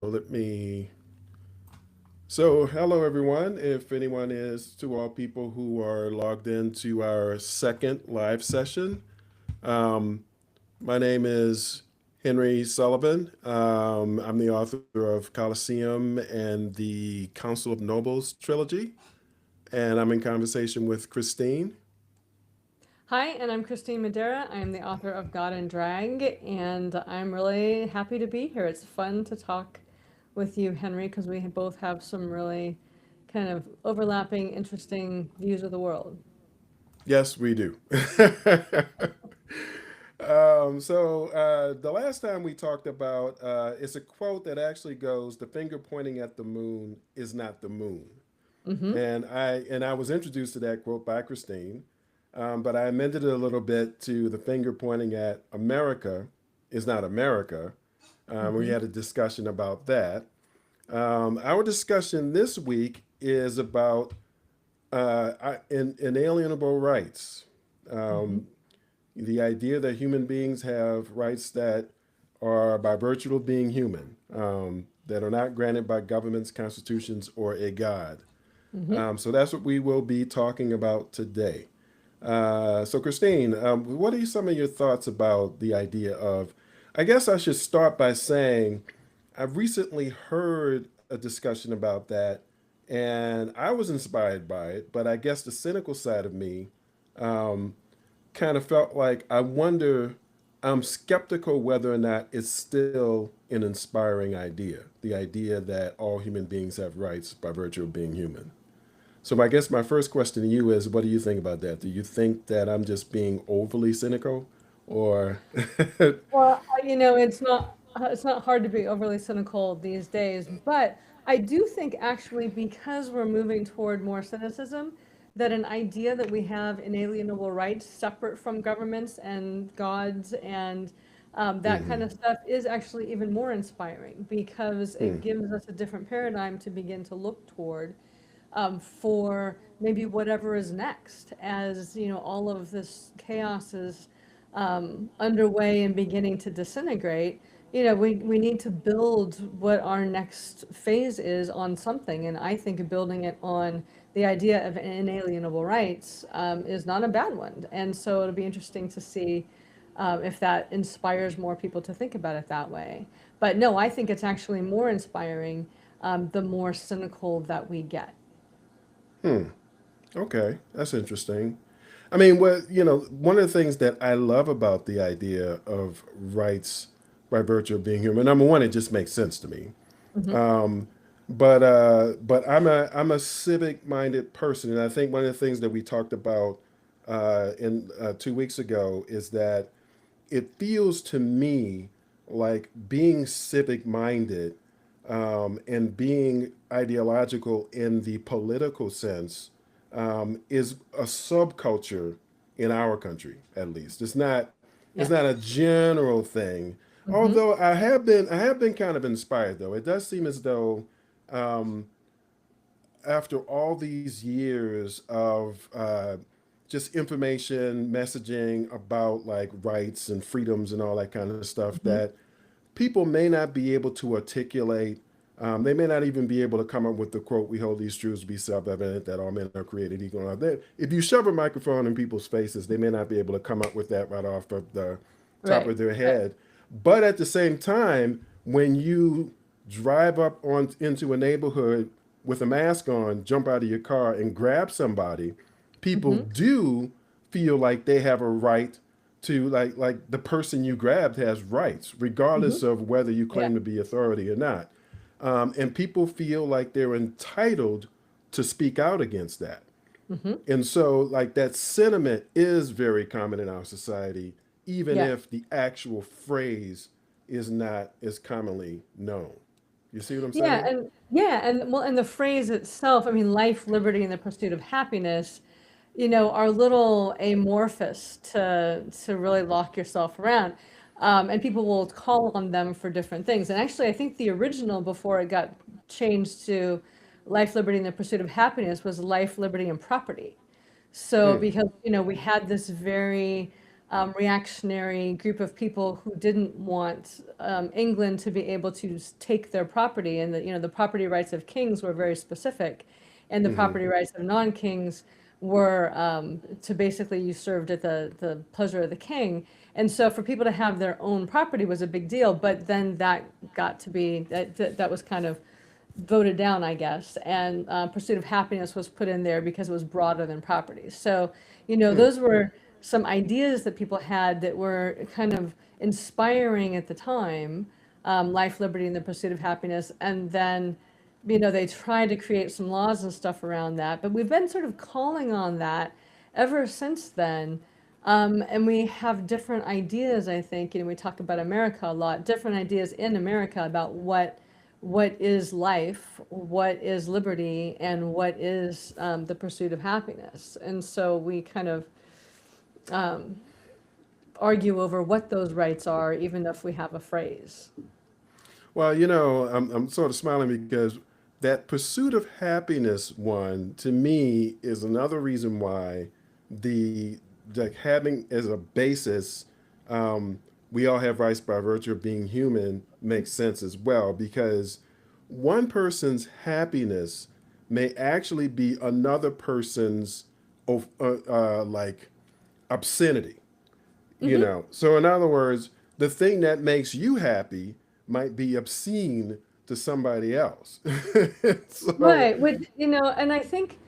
Let me. So, hello everyone. If anyone is to all people who are logged into our second live session, um, my name is Henry Sullivan. I'm the author of Colosseum and the Council of Nobles trilogy, and I'm in conversation with Kristine. Hi, and I'm Kristine Madera. I am the author of God and Drag, and I'm really happy to be here. It's fun to talk with you, Henry, because we both have some really kind of overlapping, interesting views of the world. Yes, we do. The last time we talked about it's a quote that actually goes, "The finger pointing at the moon is not the moon," Mm-hmm. and I was introduced to that quote by Kristine, but I amended it a little bit to, "The finger pointing at America is not America." We Mm-hmm. had a discussion about that. Our discussion this week is about inalienable rights. Mm-hmm. Um, the idea that human beings have rights that are by virtue of being human, that are not granted by governments, constitutions, or a god. Mm-hmm. So that's what we will be talking about today. So, Christine, what are some of your thoughts about the idea of? I guess I should start by saying I've recently heard a discussion about that, and I was inspired by it. But I guess the cynical side of me um, kind of felt like I wonder, I'm skeptical whether or not it's still an inspiring idea, the idea that all human beings have rights by virtue of being human. So I guess my first question to you is, what do you think about that? Do you think that I'm just being overly cynical, or Well, it's not hard to be overly cynical these days, but I do think actually because we're moving toward more cynicism, that an idea that we have inalienable rights separate from governments and gods and that kind hmm of stuff is actually even more inspiring because it gives us a different paradigm to begin to look toward for maybe whatever is next, as all of this chaos is underway and beginning to disintegrate. We need to build what our next phase is on something, and I think building it on the idea of inalienable rights is not a bad one. And so it'll be interesting to see if that inspires more people to think about it that way. But no, I think it's actually more inspiring the more cynical that we get. okay, that's interesting. I mean, one of the things that I love about the idea of rights by virtue of being human, number one, it just makes sense to me. Hmm. But I'm a civic minded person, and I think one of the things that we talked about in 2 weeks ago is that it feels to me like being civic minded and being ideological in the political sense is a subculture in our country, at least. It's not a Yes. general thing. Hmm. Although I have been kind of inspired though. It does seem as though um, after all these years of just information messaging about like rights and freedoms and all that kind of stuff, Hmm. that people may not be able to articulate. They may not even be able to come up with the quote, "We hold these truths to be self-evident that all men are created equal." If you shove a microphone in people's faces, they may not be able to come up with that right off of the top Right. of their Right. head. But at the same time, when you drive up on into a neighborhood with a mask on, jump out of your car and grab somebody, people Hmm. do feel like they have a right to, like the person you grabbed has rights regardless Hmm. of whether you Yeah. claim to be authority or not. And people feel like they're entitled to speak out against that. Hmm. And so, like, that sentiment is very common in our society, even Yeah. if the actual phrase is not as commonly known. You see what I'm Yeah. saying? And the phrase itself, I mean, life, liberty, and the pursuit of happiness, are little amorphous to really lock yourself around. And people will call on them for different things. And actually, I think the original before it got changed to life, liberty, and the pursuit of happiness was life, liberty, and property. So because we had this very reactionary group of people who didn't want England to be able to take their property, and the property rights of kings were very specific, and the Hmm. property rights of non-kings were to basically usurped at the pleasure of the king. And so for people to have their own property was a big deal, but then that got to be that was kind of voted down, I guess, and pursuit of happiness was put in there because it was broader than property. So, those were some ideas that people had that were kind of inspiring at the time, life, liberty, and the pursuit of happiness. And then, they tried to create some laws and stuff around that. But we've been sort of calling on that ever since then. And we have different ideas, I think. We talk about America a lot, different ideas in America about what is life, what is liberty, and what is the pursuit of happiness. And so we kind of argue over what those rights are, even if we have a phrase. Well, I'm sort of smiling because that pursuit of happiness one to me is another reason why the like having as a basis, we all have rights by virtue of being human makes sense as well because one person's happiness may actually be another person's like obscenity. Hmm. So in other words, the thing that makes you happy might be obscene to somebody else. So Right. And I think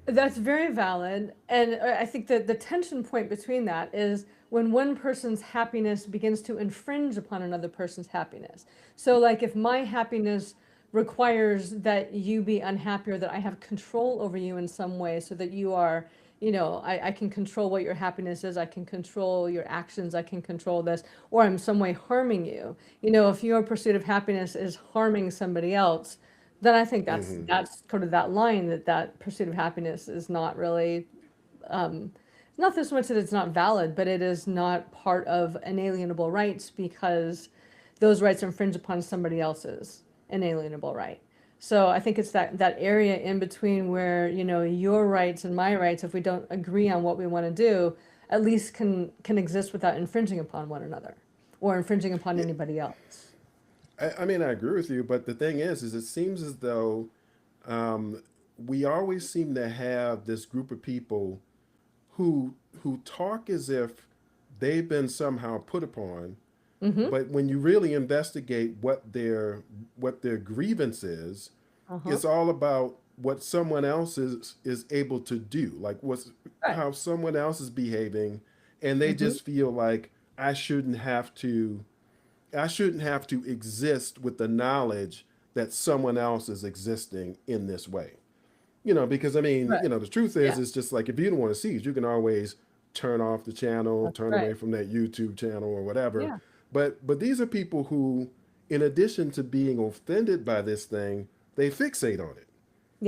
that's very valid. And I think that the tension point between that is when one person's happiness begins to infringe upon another person's happiness. So, like, if my happiness requires that you be unhappy or that I have control over you in some way so that you are, I can control what your happiness is, I can control your actions, I can control this, or I'm some way harming you. If your pursuit of happiness is harming somebody else, then I think that's sort of that line that pursuit of happiness is not really not so much that it's not valid, but it is not part of inalienable rights because those rights infringe upon somebody else's inalienable right. So I think it's that area in between where your rights and my rights, if we don't agree on what we want to do, at least can exist without infringing upon one another or infringing upon yeah, anybody else. I mean, I agree with you, but the thing is it seems as though we always seem to have this group of people who who talk as if they've been somehow put upon, Mm-hmm. but when you really investigate what their grievance is, Uh-huh. it's all about what someone else is able to do, like what's Right. how someone else is behaving, and they Mm-hmm. just feel like I shouldn't have to exist with the knowledge that someone else is existing in this way. Because I mean, Right. the truth is, Yeah. it's just like if you don't want to see it, you can always turn off the channel, That's turn right. away from that YouTube channel or whatever. Yeah. But these are people who, in addition to being offended by this thing, they fixate on it.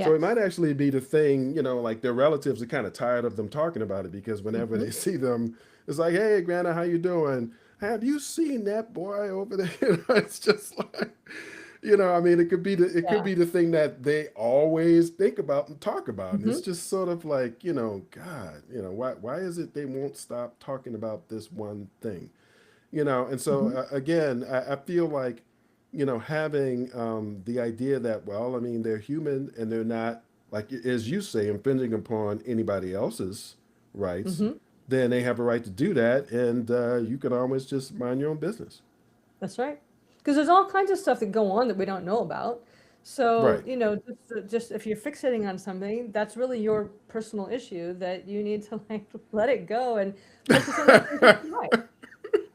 So it Yes. might actually be the thing, like their relatives are kind of tired of them talking about it because whenever Mm-hmm. they see them, it's like, "Hey, Grandma, how you doing? Have you seen that boy over there?" It's just like, I mean, it could Yeah. be the thing that they always think about and talk about, and Mm-hmm. it's just sort of like, God, why is it they won't stop talking about this one thing? And so Mm-hmm. again, I feel like having the idea that, well, I mean, they're human and they're not, like as you say, infringing upon anybody else's rights, Mm-hmm. then they have a right to do that, and you can always just mind your own business. That's right. Because there's all kinds of stuff that go on that we don't know about. So, Right. just if you're fixating on something, that's really your personal issue that you need to like let it go and focus on the things that you like.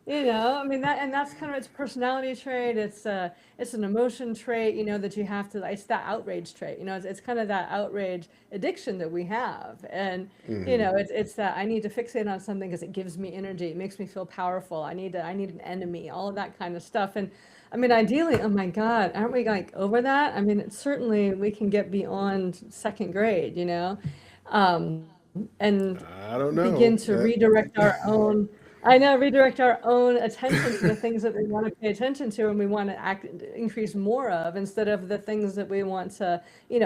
I mean that's kind of its personality trait. It's an emotion trait, that you have to. It's that outrage trait. It's kind of that outrage addiction that we have, and Hmm. it's that I need to fixate on something because it gives me energy. It makes me feel powerful. I need an enemy. All of that kind of stuff. And I mean, ideally, oh my God, aren't we like over that? I mean, certainly we can get beyond second grade, and I don't begin know. to redirect our own I know, redirect our own attention to the things that we want to pay attention to and we want to increase more of instead of the things that we want to,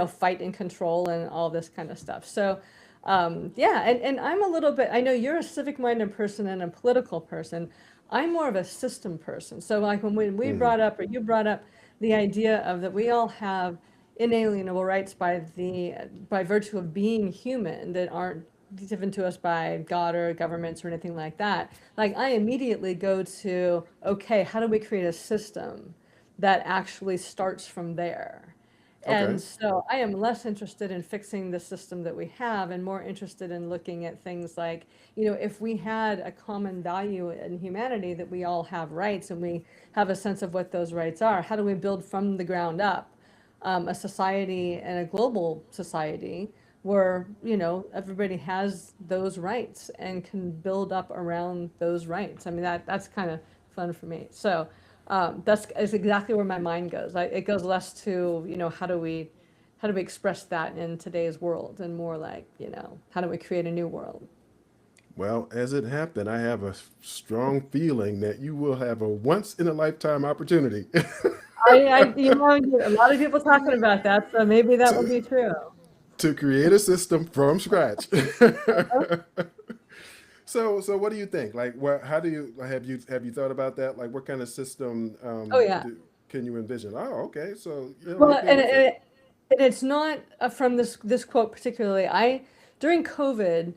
fight and control and all this kind of stuff. So, Yeah, and I'm a little bit, I know you're a civic-minded person and a political person. I'm more of a system person. So like when we Hmm. brought up, or you brought up the idea of that we all have inalienable rights by virtue of being human that aren't given to us by God or governments or anything like that. Like I immediately go to, okay, how do we create a system that actually starts from there? Okay. And so I am less interested in fixing the system that we have and more interested in looking at things like, if we had a common value in humanity that we all have rights and we have a sense of what those rights are, how do we build from the ground up a society and a global society where, everybody has those rights and can build up around those rights. I mean, that's kind of fun for me. So that's is exactly where my mind goes. It goes less to, how do we express that in today's world, and more like, how do we create a new world? Well, as it happened, I have a strong feeling that you will have a once in a lifetime opportunity A lot of people talking about that, so maybe that will to, be true. to create a system from scratch. So what do you think? Like, what? How do you have you thought about that? Like, what kind of system Oh yeah. can you envision? Oh, okay. So Well, you'd be able to. and it's not from this quote particularly. During COVID,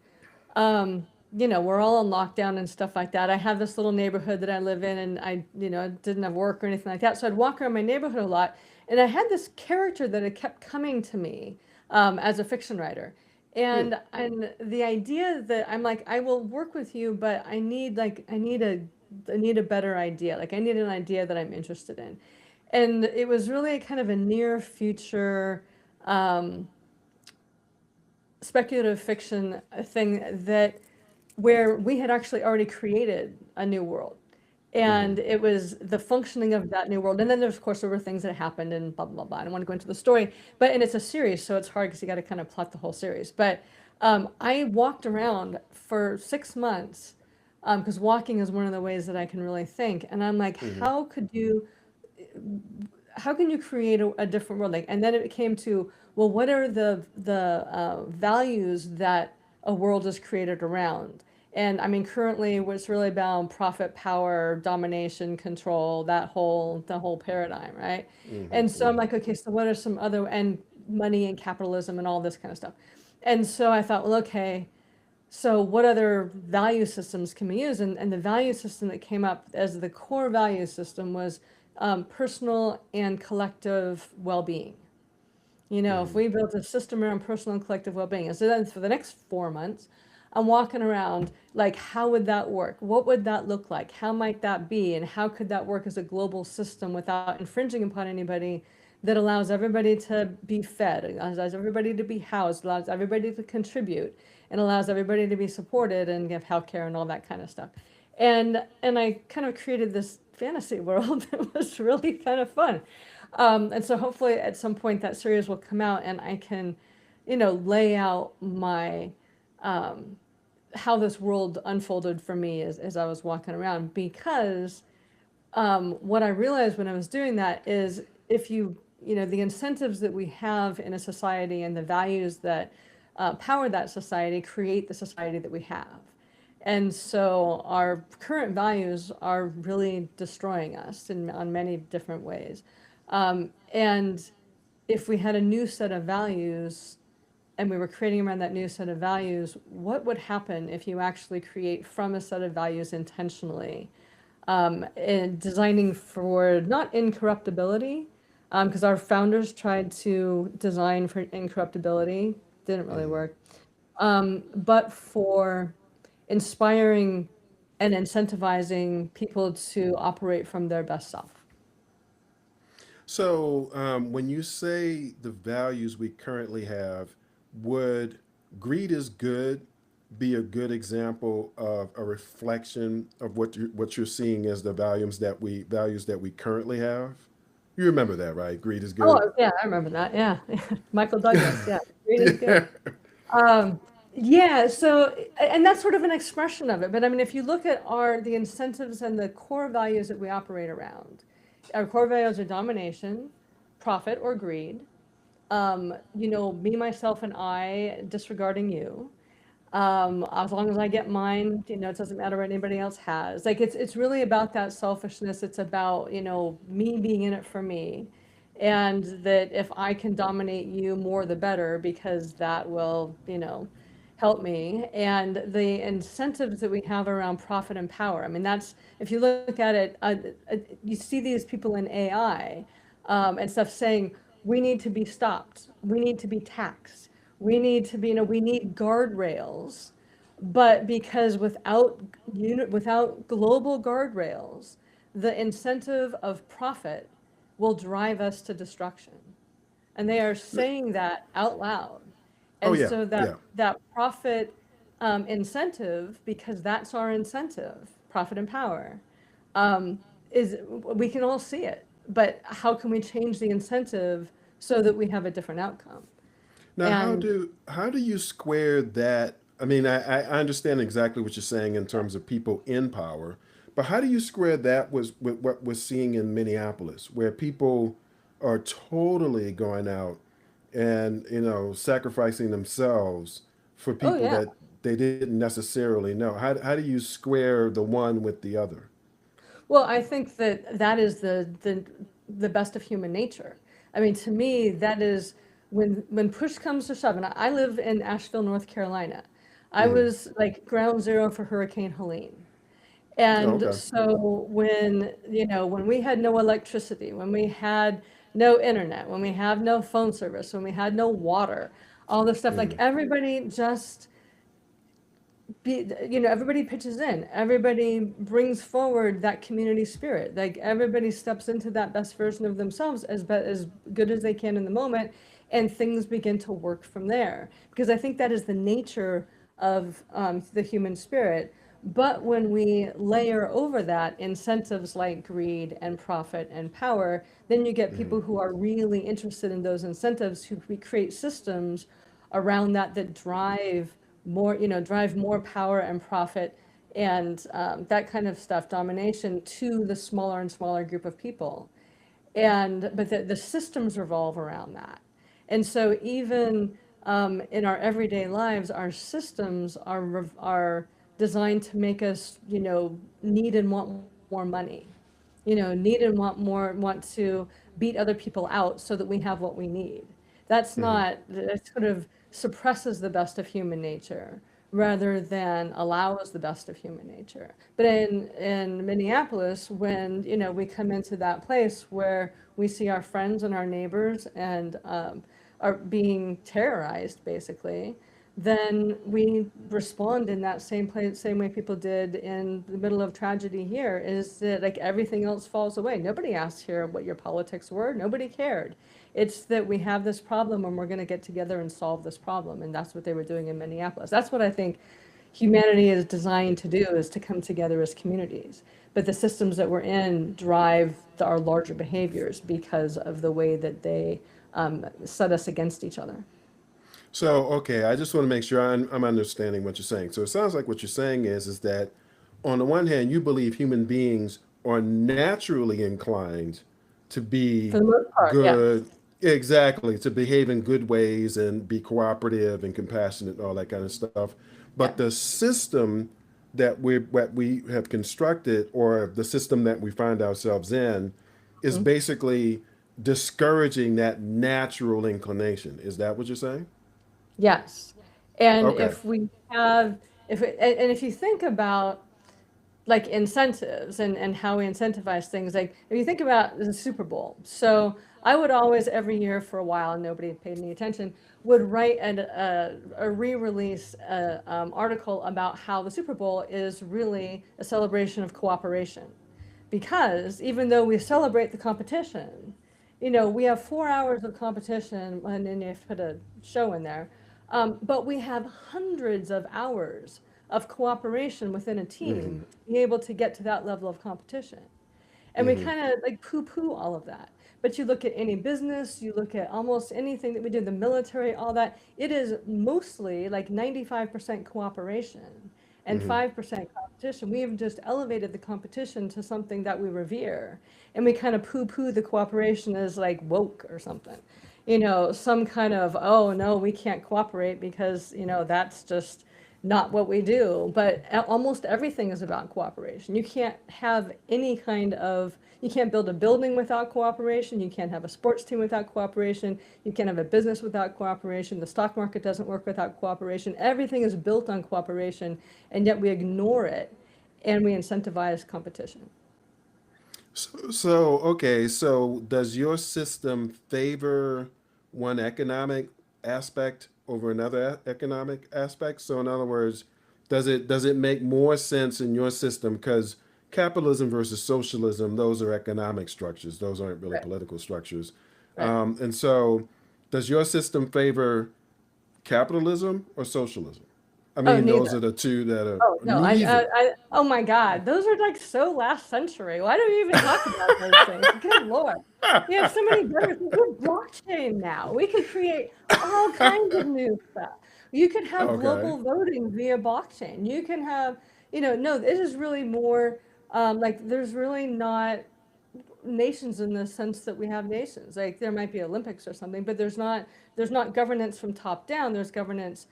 we're all on lockdown and stuff like that. I have this little neighborhood that I live in, and I, didn't have work or anything like that. So I'd walk around my neighborhood a lot, and I had this character that had kept coming to me as a fiction writer. Hmm. And the idea that I'm like, I will work with you, but I need a better idea. Like I need an idea that I'm interested in. And it was really kind of a near future um, speculative fiction thing that where we had actually already created a new world. Hmm. And it was the functioning of that new world. And then there's, of course, there were things that happened and blah, blah, blah, blah. I don't want to go into the story, and it's a series, so it's hard because you got to kind of plot the whole series. But I walked around for 6 months because walking is one of the ways that I can really think. And I'm like, Hmm. how can you create a different world? Like, and then it came to, well, what are the values that a world is created around? And I mean, currently, what's really about profit, power, domination, control, the whole paradigm, right? Hmm. And so I'm Hmm. like, okay, so what are some other, and money and capitalism and all this kind of stuff. And so I thought, well, okay, so what other value systems can we use? And the value system that came up as the core value system was personal and collective well-being. If Hmm. we built a system around personal and collective well-being, and so then for the next 4 months, I'm walking around like, how would that work? What would that look like? How might that be? And how could that work as a global system without infringing upon anybody, that allows everybody to be fed, allows everybody to be housed, allows everybody to contribute, and allows everybody to be supported and give healthcare and all that kind of stuff. And I kind of created this fantasy world that was really kind of fun. And so hopefully at some point that series will come out and I can, lay out my how this world unfolded for me as I was walking around. Because what I realized when I was doing that is, if the incentives that we have in a society and the values that power that society create the society that we have. And so our current values are really destroying us on many different ways. And if we had a new set of values and we were creating around that new set of values, what would happen if you actually create from a set of values intentionally, and designing for not incorruptibility, because our founders tried to design for incorruptibility, didn't really Hmm. work, but for inspiring and incentivizing people to operate from their best self. So, when you say the values we currently have, would greed is good be a good example of a reflection of what you're seeing as the values that we currently have? You remember that, right? Greed is good. Oh, yeah, I remember that. Yeah. Michael Douglas. Yeah. Greed is good. Um, yeah. So, and that's sort of an expression of it. But I mean, if you look at the incentives and the core values that we operate around, our core values are domination, profit or greed, me, myself, and I, disregarding you. As long as I get mine, it doesn't matter what anybody else has. Like it's really about that selfishness. It's about, me being in it for me. And that if I can dominate you more, the better, because that will, help me. And the incentives that we have around profit and power. I mean, that's, if you look at it, you see these people in AI and stuff saying, we need to be stopped. We need to be taxed. We need to be, we need guardrails. But because without global guardrails, the incentive of profit will drive us to destruction. And they are saying that out loud. Oh And yeah, so yeah. that profit incentive, because that's our incentive, profit and power, is we can all see it. But how can we change the incentive so that we have a different outcome? Now, And how do you square that? I mean, I understand exactly what you're saying in terms of people in power, but how do you square that with what we're seeing in Minneapolis, where people are totally going out and sacrificing themselves for oh people yeah. that they didn't necessarily know? How do you square the one with the other? Well, I think that that is the best of human nature. I mean, to me, that is when push comes to shove. And I live in Asheville, North Carolina. I Hmm. was like ground zero for Hurricane Helene. Oh, And okay. so when we had no electricity, when we had no internet, when we had no phone service, when we had no water, all this stuff, like Hmm. everybody just everybody pitches in, everybody brings forward that community spirit, like everybody steps into that best version of themselves as good as they can in the moment, and things begin to work from there, because I think that is the nature of the human spirit. But when we layer over that incentives like greed and profit and power, then you get Hmm. people who are really interested in those incentives, who create systems around that drive more power and profit, and that kind of stuff, domination to the smaller and smaller group of people. But the systems revolve around that. And so even in our everyday lives, our systems are designed to make us, need and want more money, need and want to beat other people out so that we have what we need. Hmm. That sort of suppresses the best of human nature rather than allows the best of human nature. But in Minneapolis, when, we come into that place where we see our friends and our neighbors and are being terrorized, basically, then we respond in that same way people did in the middle of tragedy here, is that like everything else falls away. Nobody asked here what your politics were. Nobody cared. It's that we have this problem and we're going to get together and solve this problem. And that's what they were doing in Minneapolis. That's what I think humanity is designed to do, is to come together as communities. But the systems that we're in drive our larger behaviors because of the way that they set us against each other. So, okay, I just want to make sure I'm understanding what you're saying. So it sounds like what you're saying is that on the one hand, you believe human beings are naturally inclined to For be the most part, yeah. good, exactly, to behave in good ways and be cooperative and compassionate and all that kind of stuff. Yeah. But the system that we have constructed, or the system that we find ourselves in, is Mhm. basically discouraging that natural inclination. Is that what you're saying? Yes. And Okay. if we have, if it, and if you think about like incentives and how we incentivize things, like if you think about the Super Bowl. So I would always, every year for a while, and nobody paid any attention, would write a re-release article about how the Super Bowl is really a celebration of cooperation. Because even though we celebrate the competition, we have 4 hours of competition, and then you have to put a show in there. But we have hundreds of hours of cooperation within a Hmm. team to be able to get to that level of competition. And we Hmm. kind of like poo-poo all of that. But you look at any business, you look at almost anything that we do, the military, all that, it is mostly like 95% cooperation and Hmm. 5% competition. We have just elevated the competition to something that we revere. And we kind of poo-poo the cooperation as like woke or something. Some kind of, oh no, we can't cooperate because, that's just not what we do, but almost everything is about cooperation. You can't have any kind of, you can't build a building without cooperation. You can't have a sports team without cooperation. You can't have a business without cooperation. The stock market doesn't work without cooperation. Everything is built on cooperation, and yet we ignore it and we incentivize competition. Okay, so does your system favor one economic aspect over another economic aspect? So in other words, does it make more sense in your system because capitalism versus socialism, those are economic structures. Those aren't really Right, political structures. right. And so does your system favor capitalism or socialism? I Oh, mean, those neither. are the two that are Oh, no, neither. oh my God, those are like so last century. Why do we even talk about those things? Good Lord. We have so many better things. We have blockchain now. We could create all kinds of new stuff. You could have Okay. global voting via blockchain. You can have, no, this is really more, like, there's really not nations in the sense that we have nations. Like there might be Olympics or something, but there's not governance from top down. There's governance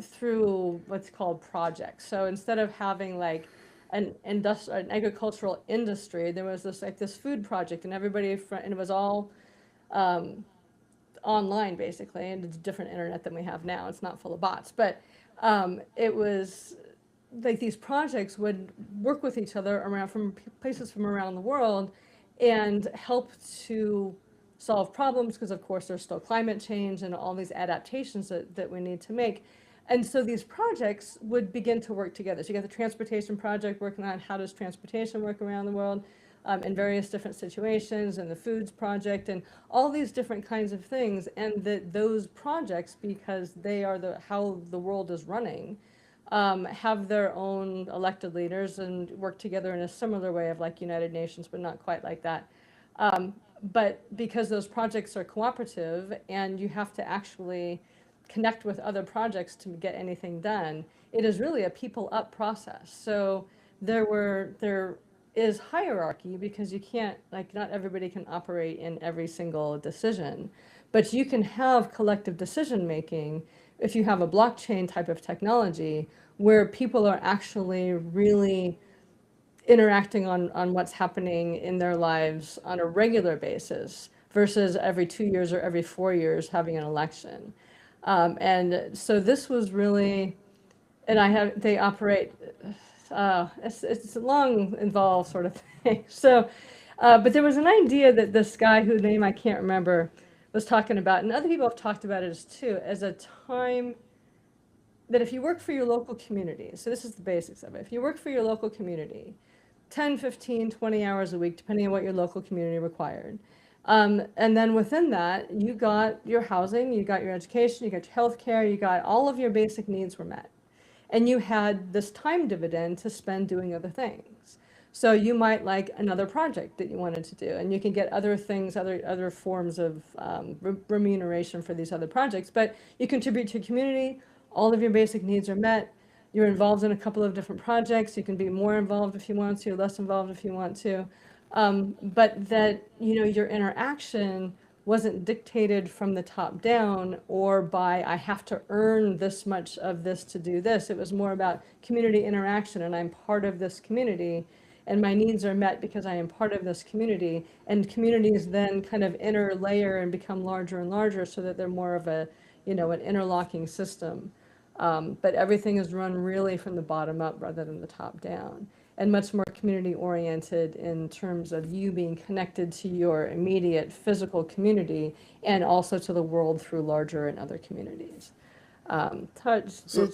through what's called projects. So instead of having like an agricultural industry, there was this food project, and and it was all um, online basically, and it's a different internet than we have now. It's not full of bots, but it was like these projects would work with each other around from places from around the world and help to solve problems because of course there's still climate change and all these adaptations that we need to make. And so these projects would begin to work together. So you got the transportation project working on how does transportation work around the world in various different situations, and the foods project, and all these different kinds of things. And that those projects, because they are how the world is running, have their own elected leaders and work together in a similar way of like United Nations, but not quite like that. Um, but because those projects are cooperative and you have to actually connect with other projects to get anything done, it is really a people up process. So there is hierarchy because you can't, like, not everybody can operate in every single decision, but you can have collective decision making if you have a blockchain type of technology where people are actually really interacting on what's happening in their lives on a regular basis versus every 2 years or every 4 years having an election. And so this was really, and they operate, it's a long, involved sort of thing. So, but there was an idea that this guy whose name I can't remember was talking about, and other people have talked about it as too, as a time that if you work for your local community, so this is the basics of it, if you work for your local community, 10, 15, 20 hours a week, depending on what your local community required. And then within that, you got your housing, you got your education, you got your health care, you got all of your basic needs were met. And you had this time dividend to spend doing other things. So you might like another project that you wanted to do, and you can get other things, other forms of remuneration for these other projects. But you contribute to your community, all of your basic needs are met. You're involved in a couple of different projects. You can be more involved if you want to, less involved if you want to. But that, your interaction wasn't dictated from the top down or by, I have to earn this much of this to do this. It was more about community interaction, and I'm part of this community, and my needs are met because I am part of this community. And communities then kind of interlayer and become larger and larger so that they're more of an interlocking system. But everything is run really from the bottom up rather than the top down, and much more community oriented in terms of you being connected to your immediate physical community and also to the world through larger and other communities. So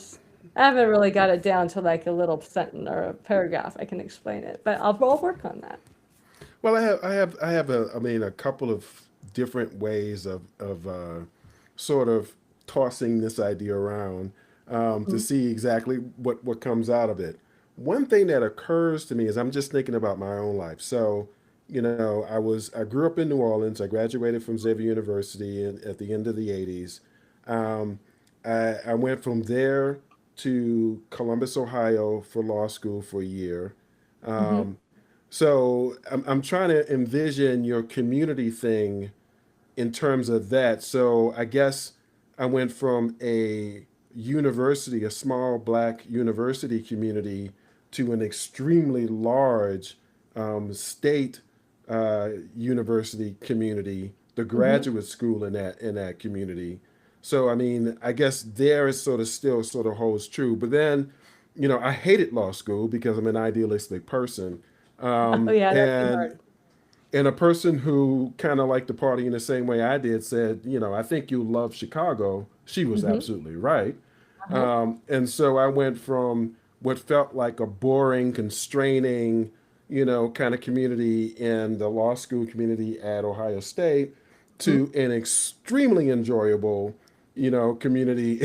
I haven't really got it down to like a little sentence or a paragraph. I can explain it, but I'll work on that. well, I mean, a couple of different ways of sort of tossing this idea around to Mhm. see exactly what comes out of it. One thing that occurs to me is I'm just thinking about my own life. So, I grew up in New Orleans. I graduated from Xavier University at the end of the '80s. Um, I went from there to Columbus, Ohio, for law school for a year. Mhm. Um, so I'm trying to envision your community thing in terms of that. So I guess I went from a university, a small black university community, to an extremely large state university community, the Hmm. graduate school in that community. So I mean, I guess there is sort of still sort of holds true. But then, I hated law school because I'm an idealistic person, Oh yeah, that'd be and hard. a person who kind of liked to party in the same way I did said, I think you'll love Chicago. She was Hmm. absolutely right. Uh-huh. And so I went from what felt like a boring, constraining, kind of community in the law school community at Ohio State Hmm. to an extremely enjoyable, community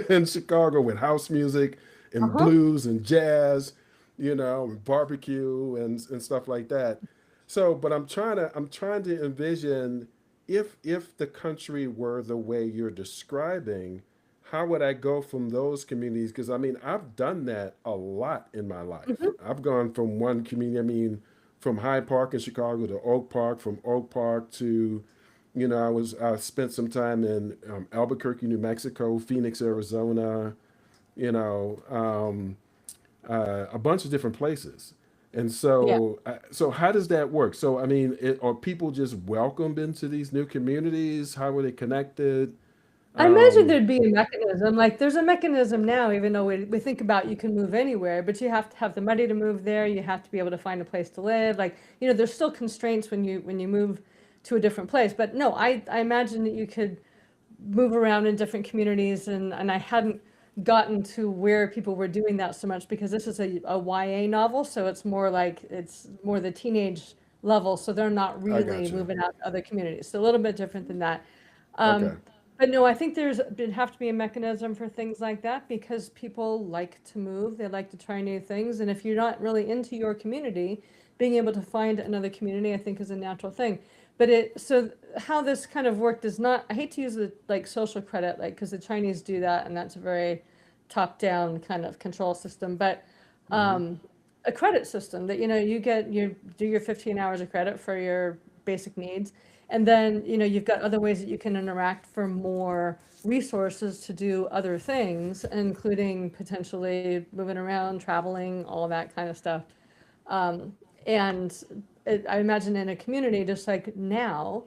in Chicago with house music and Uh-huh. blues and jazz, and barbecue and stuff like that. So, but I'm trying to envision if the country were the way you're describing, how would I go from those communities? Because I mean, I've done that a lot in my life. Hmm. I've gone from one community, I mean, from Hyde Park in Chicago to Oak Park, from Oak Park to, I spent some time in Albuquerque, New Mexico, Phoenix, Arizona, you know, um, a bunch of different places. And Yeah. so how does that work? So, I mean, are people just welcomed into these new communities? How are they connected? I imagine Um, there'd be a mechanism. Like there's a mechanism now, even though we think about you can move anywhere, but you have to have the money to move there. You have to be able to find a place to live. Like, there's still constraints when you move to a different place. But no, I imagine that you could move around in different communities, and I hadn't gotten to where people were doing that so much because this is a YA novel, so it's more the teenage level, so they're not I really got you. moving out to other communities. So a little bit different than that. Okay. But no, I think there'd have to be a mechanism for things like that because people like to move, they like to try new things, and if you're not really into your community, being able to find another community, I think, is a natural thing. But so how this kind of worked is not, I hate to use the like social credit, like, because the Chinese do that, and that's a very top-down kind of control system, but Hmm. um, a credit system that, you do your 15 hours of credit for your basic needs, and then, you've got other ways that you can interact for more resources to do other things, including potentially moving around, traveling, all of that kind of stuff. Um, and I imagine in a community, just like now,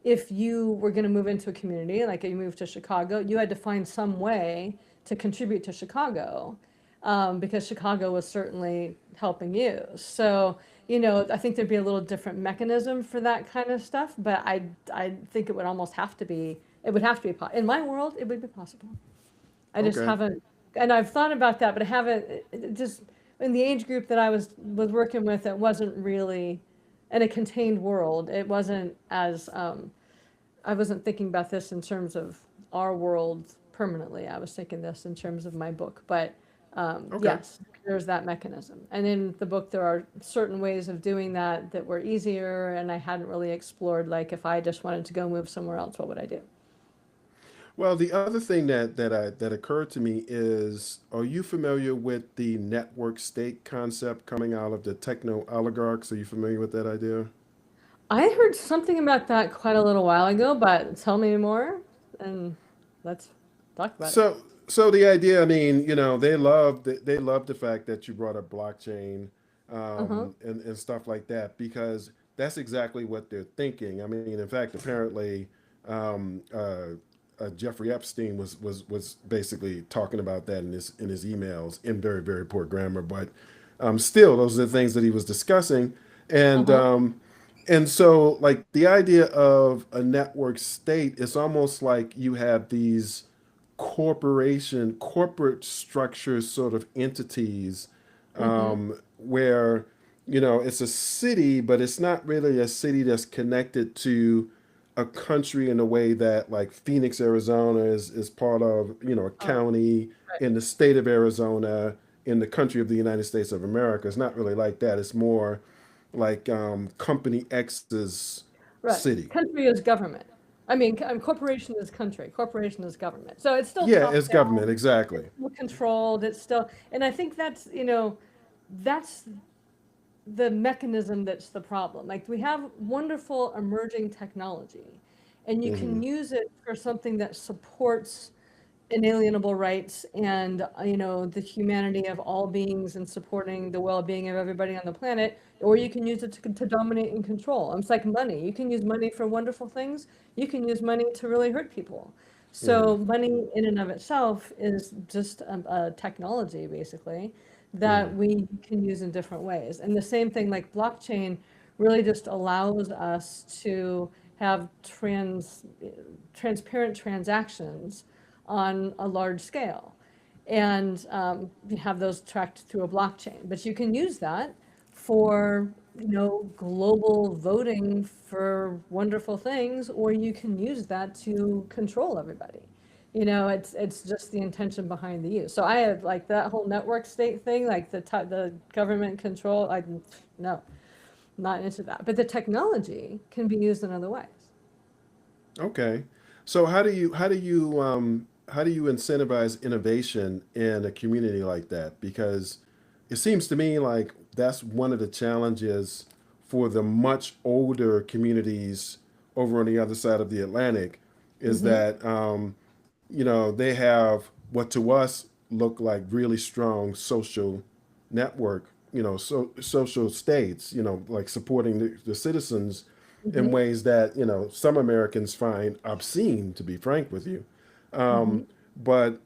if you were going to move into a community, like you moved to Chicago, you had to find some way to contribute to Chicago, because Chicago was certainly helping you. So, I think there'd be a little different mechanism for that kind of stuff, but I think it would almost have to be, it would have to be, in my world, it would be possible. I just Okay. haven't, and I've thought about that, but I haven't, it just, in the age group that I was working with, it wasn't really in a contained world. It wasn't as, I wasn't thinking about this in terms of our world permanently. I was thinking this in terms of my book, but Okay. yes, there's that mechanism. And in the book, there are certain ways of doing that that were easier, and I hadn't really explored, like if I just wanted to go move somewhere else, what would I do? Well, the other thing that occurred to me is, are you familiar with the network state concept coming out of the techno oligarchs? Are you familiar with that idea? I heard something about that quite a little while ago, but tell me more and let's talk about it. So the idea, I mean, they love the fact that you brought up blockchain, Uh-huh. and stuff like that because that's exactly what they're thinking. I mean, in fact, apparently, um, Jeffrey Epstein was basically talking about that in his emails in very very poor grammar, but still, those are the things that he was discussing, and Uh-huh. um, and so like the idea of a network state is almost like you have these corporate structures sort of entities, Mm-hmm. where it's a city but it's not really a city that's connected to a country in a way that like Phoenix, Arizona is part of a Oh, county right. in the state of Arizona in the country of the United States of America. It's not really like that. It's more like Company X's Right. city. Country is government. I mean, corporation is country. Corporation is government. So it's still Yeah, top it's down. government, exactly. It's still controlled. It's still, and I think that's the mechanism that's the problem. Like we have wonderful emerging technology, and you Hmm. can use it for something that supports inalienable rights and the humanity of all beings and supporting the well-being of everybody on the planet, or you can use it to dominate and control. It's like money. You can use money for wonderful things. You can use money to really hurt people. Mm-hmm. So money in and of itself is just a technology, basically, Mm-hmm. that we can use in different ways. And the same thing, like blockchain really just allows us to have transparent transactions on a large scale, and you have those tracked through a blockchain. But you can use that for global voting for wonderful things, or you can use that to control everybody. It's just the intention behind the use. So I have like that whole network state thing, like the government control. No, not into that. But the technology can be used in other ways. Okay. So how do you incentivize innovation in a community like that? Because it seems to me like that's one of the challenges for the much older communities over on the other side of the Atlantic is Hmm. that they have what to us look like really strong social network, social states, like supporting the citizens in Hmm. ways that, some Americans find obscene, to be frank with you. Hmm. But,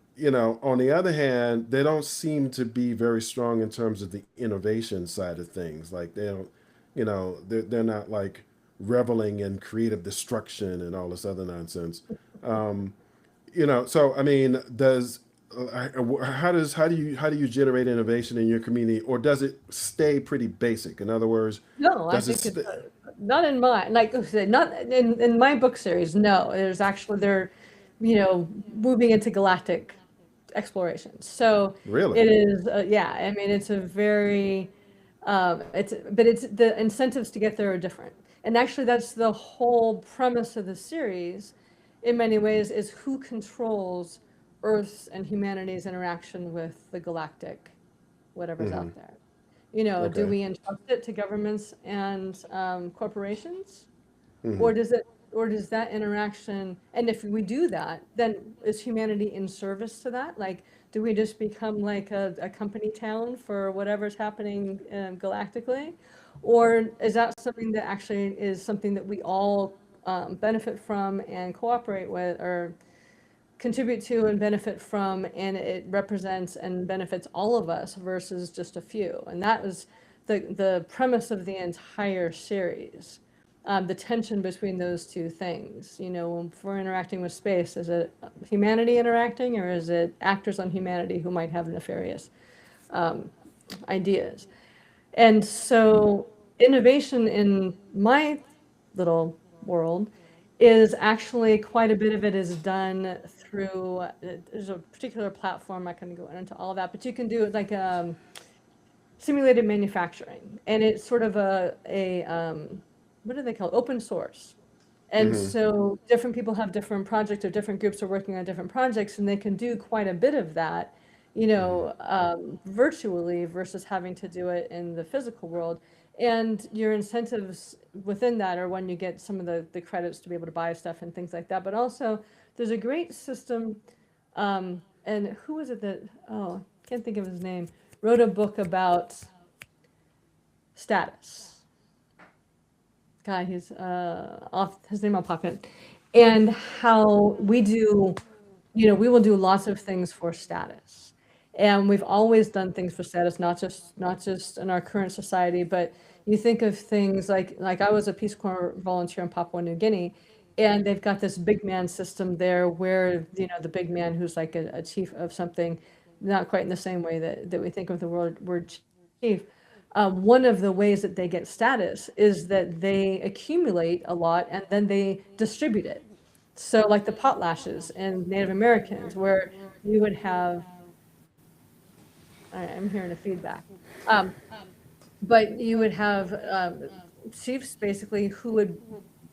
on the other hand, they don't seem to be very strong in terms of the innovation side of things. Like they don't, they're not like reveling in creative destruction and all this other nonsense. Um, so I mean, how do you generate innovation in your community, or does it stay pretty basic? In other words, No, I does it think it's stay? not in mine. Like I said, not in my book series. No, there's actually they're, moving into galactic exploration. So Really? it is, yeah. I mean, it's a very, but it's the incentives to get there are different. And actually, that's the whole premise of the series, in many ways, is who controls Earth's and humanity's interaction with the galactic, whatever's Mm-hmm. out there. Do Okay. we entrust it to governments and corporations? Mm-hmm. Or does that interaction, and if we do that, then is humanity in service to that? Like, do we just become like a company town for whatever's happening galactically? Or is that something that actually is something that we all benefit from and cooperate with, or contribute to and benefit from, and it represents and benefits all of us versus just a few? And that was the premise of the entire series. The tension between those two things. If we're interacting with space, is it humanity interacting, or is it actors on humanity who might have nefarious ideas? And so innovation in my little world is actually quite a bit of it is done through, there's a particular platform, I can go into all of that, but you can do it like simulated manufacturing. And it's sort of what do they call it? Open source. And Mm-hmm. so different people have different projects, or different groups are working on different projects, and they can do quite a bit of that, Mm-hmm. virtually versus having to do it in the physical world. And your incentives within that are when you get some of the credits to be able to buy stuff and things like that. But also, there's a great system. And who was it that, oh, I can't think of his name, wrote a book about status. Guy, he's off his name, I'll pop in, and how we do, we will do lots of things for status, and we've always done things for status, not just in our current society, but you think of things like I was a Peace Corps volunteer in Papua New Guinea, and they've got this big man system there where the big man who's like a chief of something, not quite in the same way that we think of the word chief. One of the ways that they get status is that they accumulate a lot and then they distribute it. So, like the potlatches and Native Americans, where you would have, I'm hearing a feedback, um, but you would have chiefs basically who would,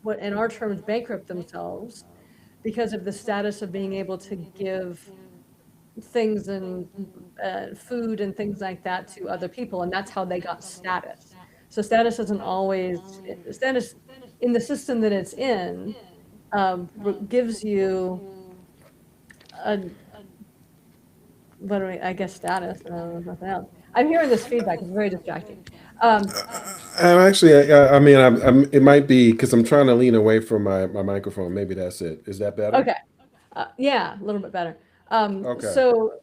what in our terms, bankrupt themselves because of the status of being able to give things and food and things like that to other people, and that's how they got status. So status isn't always status in the system that it's in, gives you a what do we, I guess status, nothing else. I'm hearing this feedback, it's very distracting. Um, I'm actually, I mean, it might be because I'm trying to lean away from my microphone. Maybe that's it. Is that better? okay, yeah, a little bit better. Okay.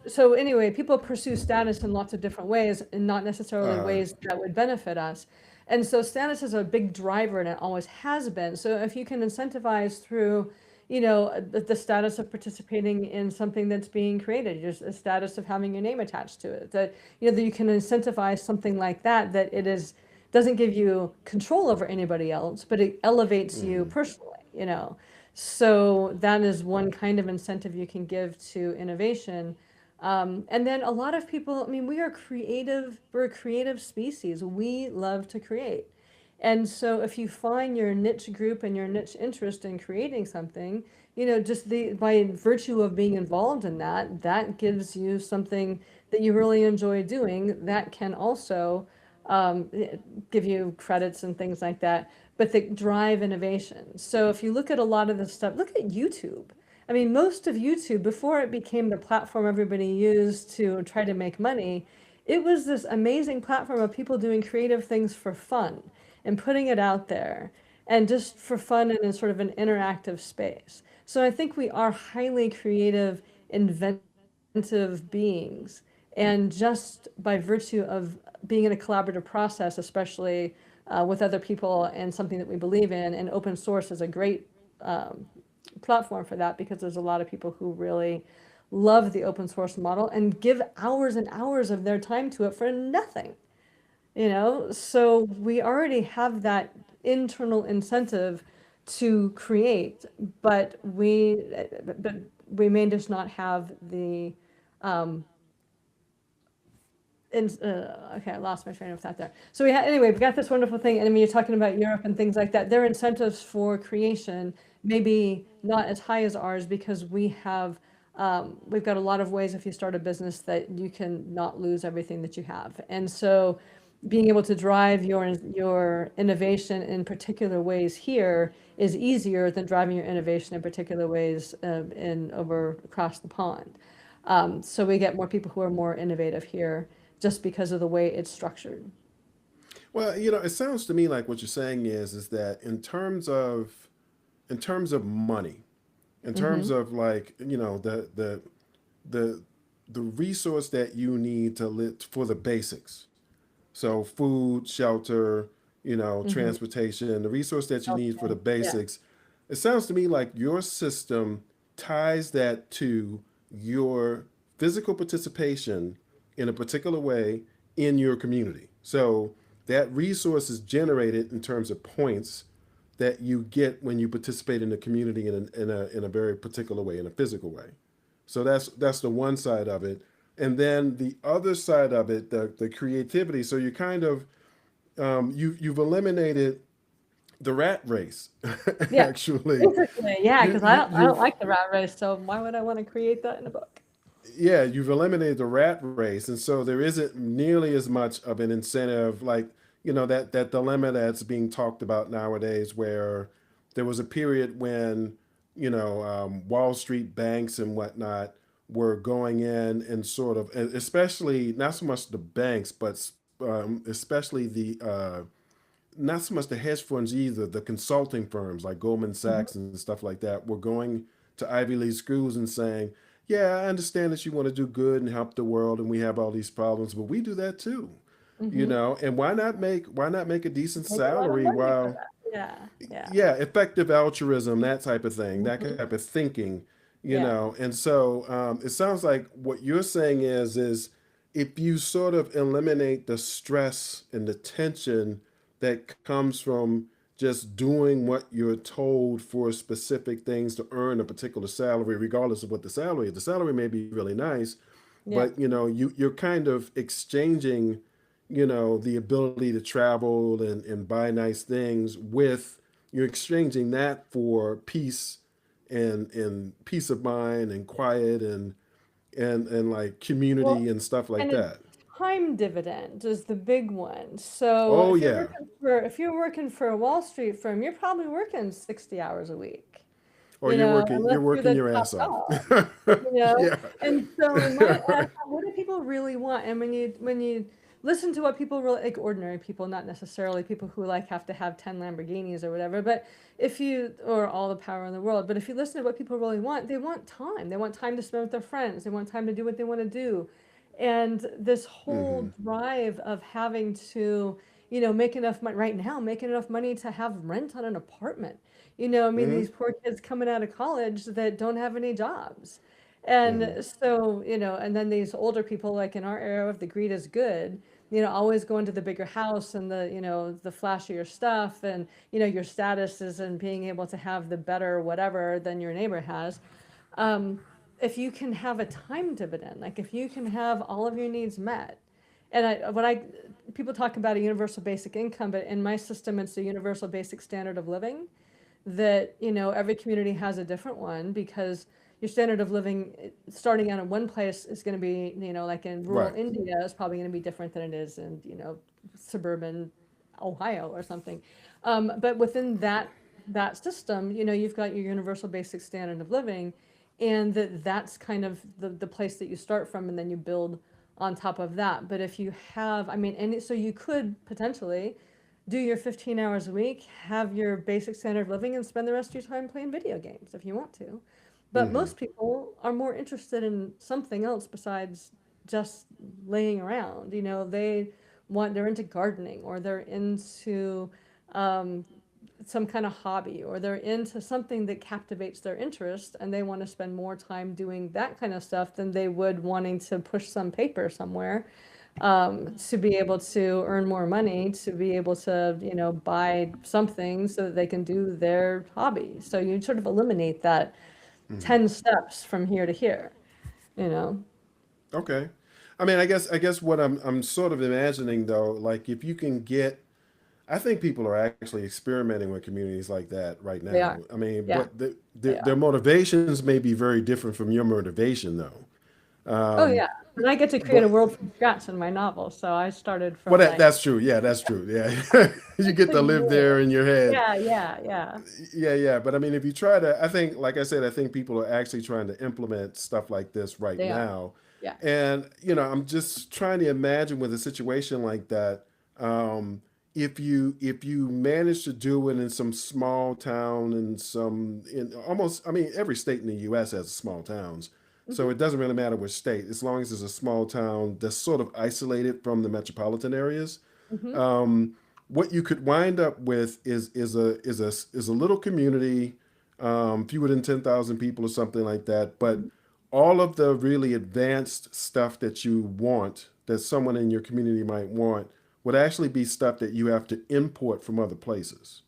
So anyway, people pursue status in lots of different ways and not necessarily Uh, ways that would benefit us. And so status is a big driver and it always has been. So if you can incentivize through, the status of participating in something that's being created, just a status of having your name attached to it, that you can incentivize something like that, that it is, doesn't give you control over anybody else, but it elevates you mhm. personally. So that is one kind of incentive you can give to innovation. And then a lot of people, I mean, we're a creative species. We love to create. And so if you find your niche group and your niche interest in creating something, just by virtue of being involved in that, that gives you something that you really enjoy doing that can also give you credits and things like that, but that drive innovation. So if you look at a lot of this stuff, look at YouTube. I mean, most of YouTube, before it became the platform everybody used to try to make money, it was this amazing platform of people doing creative things for fun and putting it out there and just for fun and in sort of an interactive space. So I think we are highly creative, inventive beings. And just by virtue of being in a collaborative process, especially with other people and something that we believe in, and open source is a great um, platform for that because there's a lot of people who really love the open source model and give hours and hours of their time to it for nothing. So we already have that internal incentive to create, but we may just not have the um, okay, I lost my train of thought there. So anyway, we got this wonderful thing, and I mean, you're talking about Europe and things like that. Their incentives for creation maybe not as high as ours because we've got a lot of ways if you start a business that you can not lose everything that you have, and so being able to drive your innovation in particular ways here is easier than driving your innovation in particular ways in over across the pond. So we get more people who are more innovative here just because of the way it's structured. Well, it sounds to me like what you're saying is that in terms of money, in terms Hmm. of like the the resource that you need to live for the basics. So food, shelter, Hmm. transportation, the resource that you need for the Okay. Yeah. basics. It sounds to me like your system ties that to your physical participation in a particular way in your community. So that resource is generated in terms of points that you get when you participate in the community in a very particular way, in a physical way. So that's the one side of it, and then the other side of it, the creativity. So you kind of you've eliminated the rat race. Yeah. Actually, Basically, yeah, you, because you I don't you've like the rat race, so why would I want to create that in a book? yeah, you've eliminated the rat race, and so there isn't nearly as much of an incentive, like that dilemma that's being talked about nowadays, where there was a period when Wall Street banks and whatnot were going in and sort of, and especially not so much the banks, but especially the not so much the hedge funds either, the consulting firms like Goldman Hmm. Sachs and stuff like that were going to Ivy League schools and saying, "Yeah, I understand that you want to do good and help the world, and we have all these problems, but we do that too, Hmm. and why not make a decent Make a lot of salary money for while, that. Yeah, yeah. yeah, effective altruism, that type of thing, that Hmm. type of thinking, Yeah. and so it sounds like what you're saying is if you sort of eliminate the stress and the tension that comes from just doing what you're told for specific things to earn a particular salary, regardless of what the salary may be really nice, Yeah. but you're kind of exchanging the ability to travel and buy nice things with, you're exchanging that for peace and peace of mind and quiet and like Well, community and stuff like and a that. time dividend is the big one. So Oh yeah. if you're working for a Wall Street firm, you're probably working 60 hours a week. Or you're unless you're you're working the your top ass off. dog. you know? Yeah. And so in my, I thought, what do people really want? And when you listen to what people really, like ordinary people, not necessarily people who like have to have 10 Lamborghinis or whatever, but if you, or all the power in the world, but if you listen to what people really want, they want time. They want time to spend with their friends. They want time to do what they want to do. And this whole drive of having to, make enough money right now, making enough money to have rent on an apartment. I mean, these poor kids coming out of college that don't have any jobs. And so, and then these older people, like in our era of the greed is good, always going to the bigger house and the flashier stuff and, your status is in being able to have the better whatever than your neighbor has. Um, if you can have a time dividend, like if you can have all of your needs met, and people talk about a universal basic income, but in my system, it's a universal basic standard of living that every community has a different one because your standard of living starting out in one place is going to be like in rural Right. India is probably going to be different than it is in suburban Ohio or something. But within that system, you've got your universal basic standard of living, and that's kind of the place that you start from, and then you build on top of that. But if you have, I mean, and so you could potentially do your 15 hours a week, have your basic standard of living, and spend the rest of your time playing video games if you want to. But most people are more interested in something else besides just laying around. They're into gardening, or they're into um, some kind of hobby, or they're into something that captivates their interest, and they want to spend more time doing that kind of stuff than they would wanting to push some paper somewhere, to be able to earn more money, to be able to, buy something so that they can do their hobby. So you sort of eliminate that 10 steps from here to here, you know? Okay. I mean, I guess what I'm sort of imagining though, like if you can get, I think people are actually experimenting with communities like that right They now. are. I mean, Yeah, but they their are. motivations may be very different from your motivation though. Oh, Um, yeah. And I get to create a but world from scratch in my novel. So I started well, from like, that's true. Yeah, that's true. Yeah, you get to live yeah, there in your head. yeah, yeah, yeah. Yeah, yeah. But I mean, if you try to, I think, like I said, I think people are actually trying to implement stuff like this right They are. now. Yeah. And, I'm just trying to imagine with a situation like that, um, if you manage to do it in some small town and in almost, I mean, every state in the US has small towns. So Hmm. it doesn't really matter which state, as long as it's a small town that's sort of isolated from the metropolitan areas. Hmm. um, what you could wind up with is a little community, fewer than 10,000 people or something like that. But all of the really advanced stuff that you want, that someone in your community might want, would actually be stuff that you have to import from other places.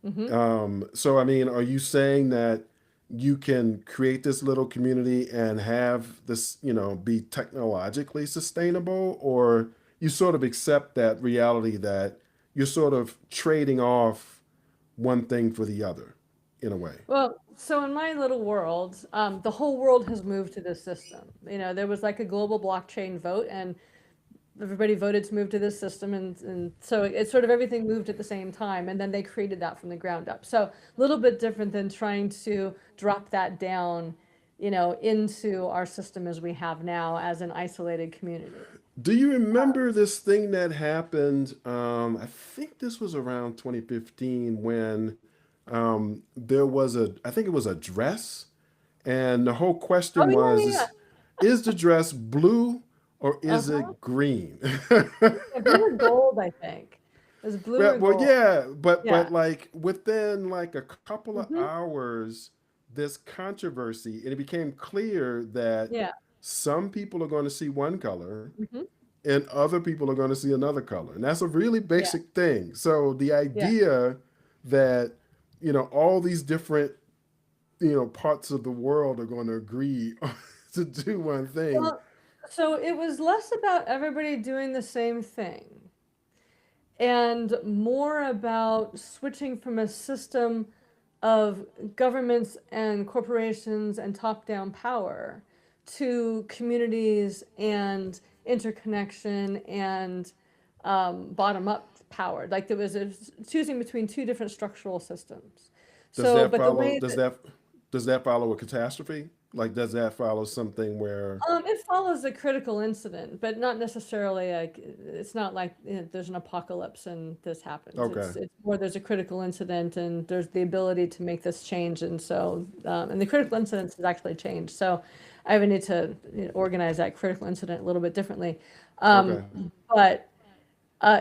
Hmm. So, I mean, are you saying that you can create this little community and have this, be technologically sustainable, or you sort of accept that reality that you're sort of trading off one thing for the other in a way? Well, so in my little world, the whole world has moved to this system. There was like a global blockchain vote, and everybody voted to move to this system, and so it's sort of everything moved at the same time, and then they created that from the ground up. So a little bit different than trying to drop that down, into our system as we have now as an isolated community. Do you remember this thing that happened? I think this was around 2015 when there was I think it was a dress, and the whole Oh, question yeah, was, yeah, is the dress blue or yeah. is Uh-huh. it green? Yeah, blue or gold, I think. It was blue or Well, gold. yeah, but Yeah. like within like a couple of Hmm. hours, this controversy, and it became clear that Yeah. some people are going to see one color Hmm. and other people are going to see another color. And that's a really Yeah. basic thing. So the Yeah. idea that, all these different, parts of the world are going to agree to do one thing. Well, so it was less about everybody doing the same thing and more about switching from a system of governments and corporations and top-down power to communities and interconnection and bottom-up power. Like there was choosing between two different structural systems. Does So, that but the follow? way Does that that? Does that follow a catastrophe? Like, does that follow something where? It follows a critical incident, but not necessarily like it's not like there's an apocalypse and this happens. Okay, It's more there's a critical incident and there's the ability to make this change, and so and the critical incident has actually changed. So I would need to organize that critical incident a little bit differently. okay, But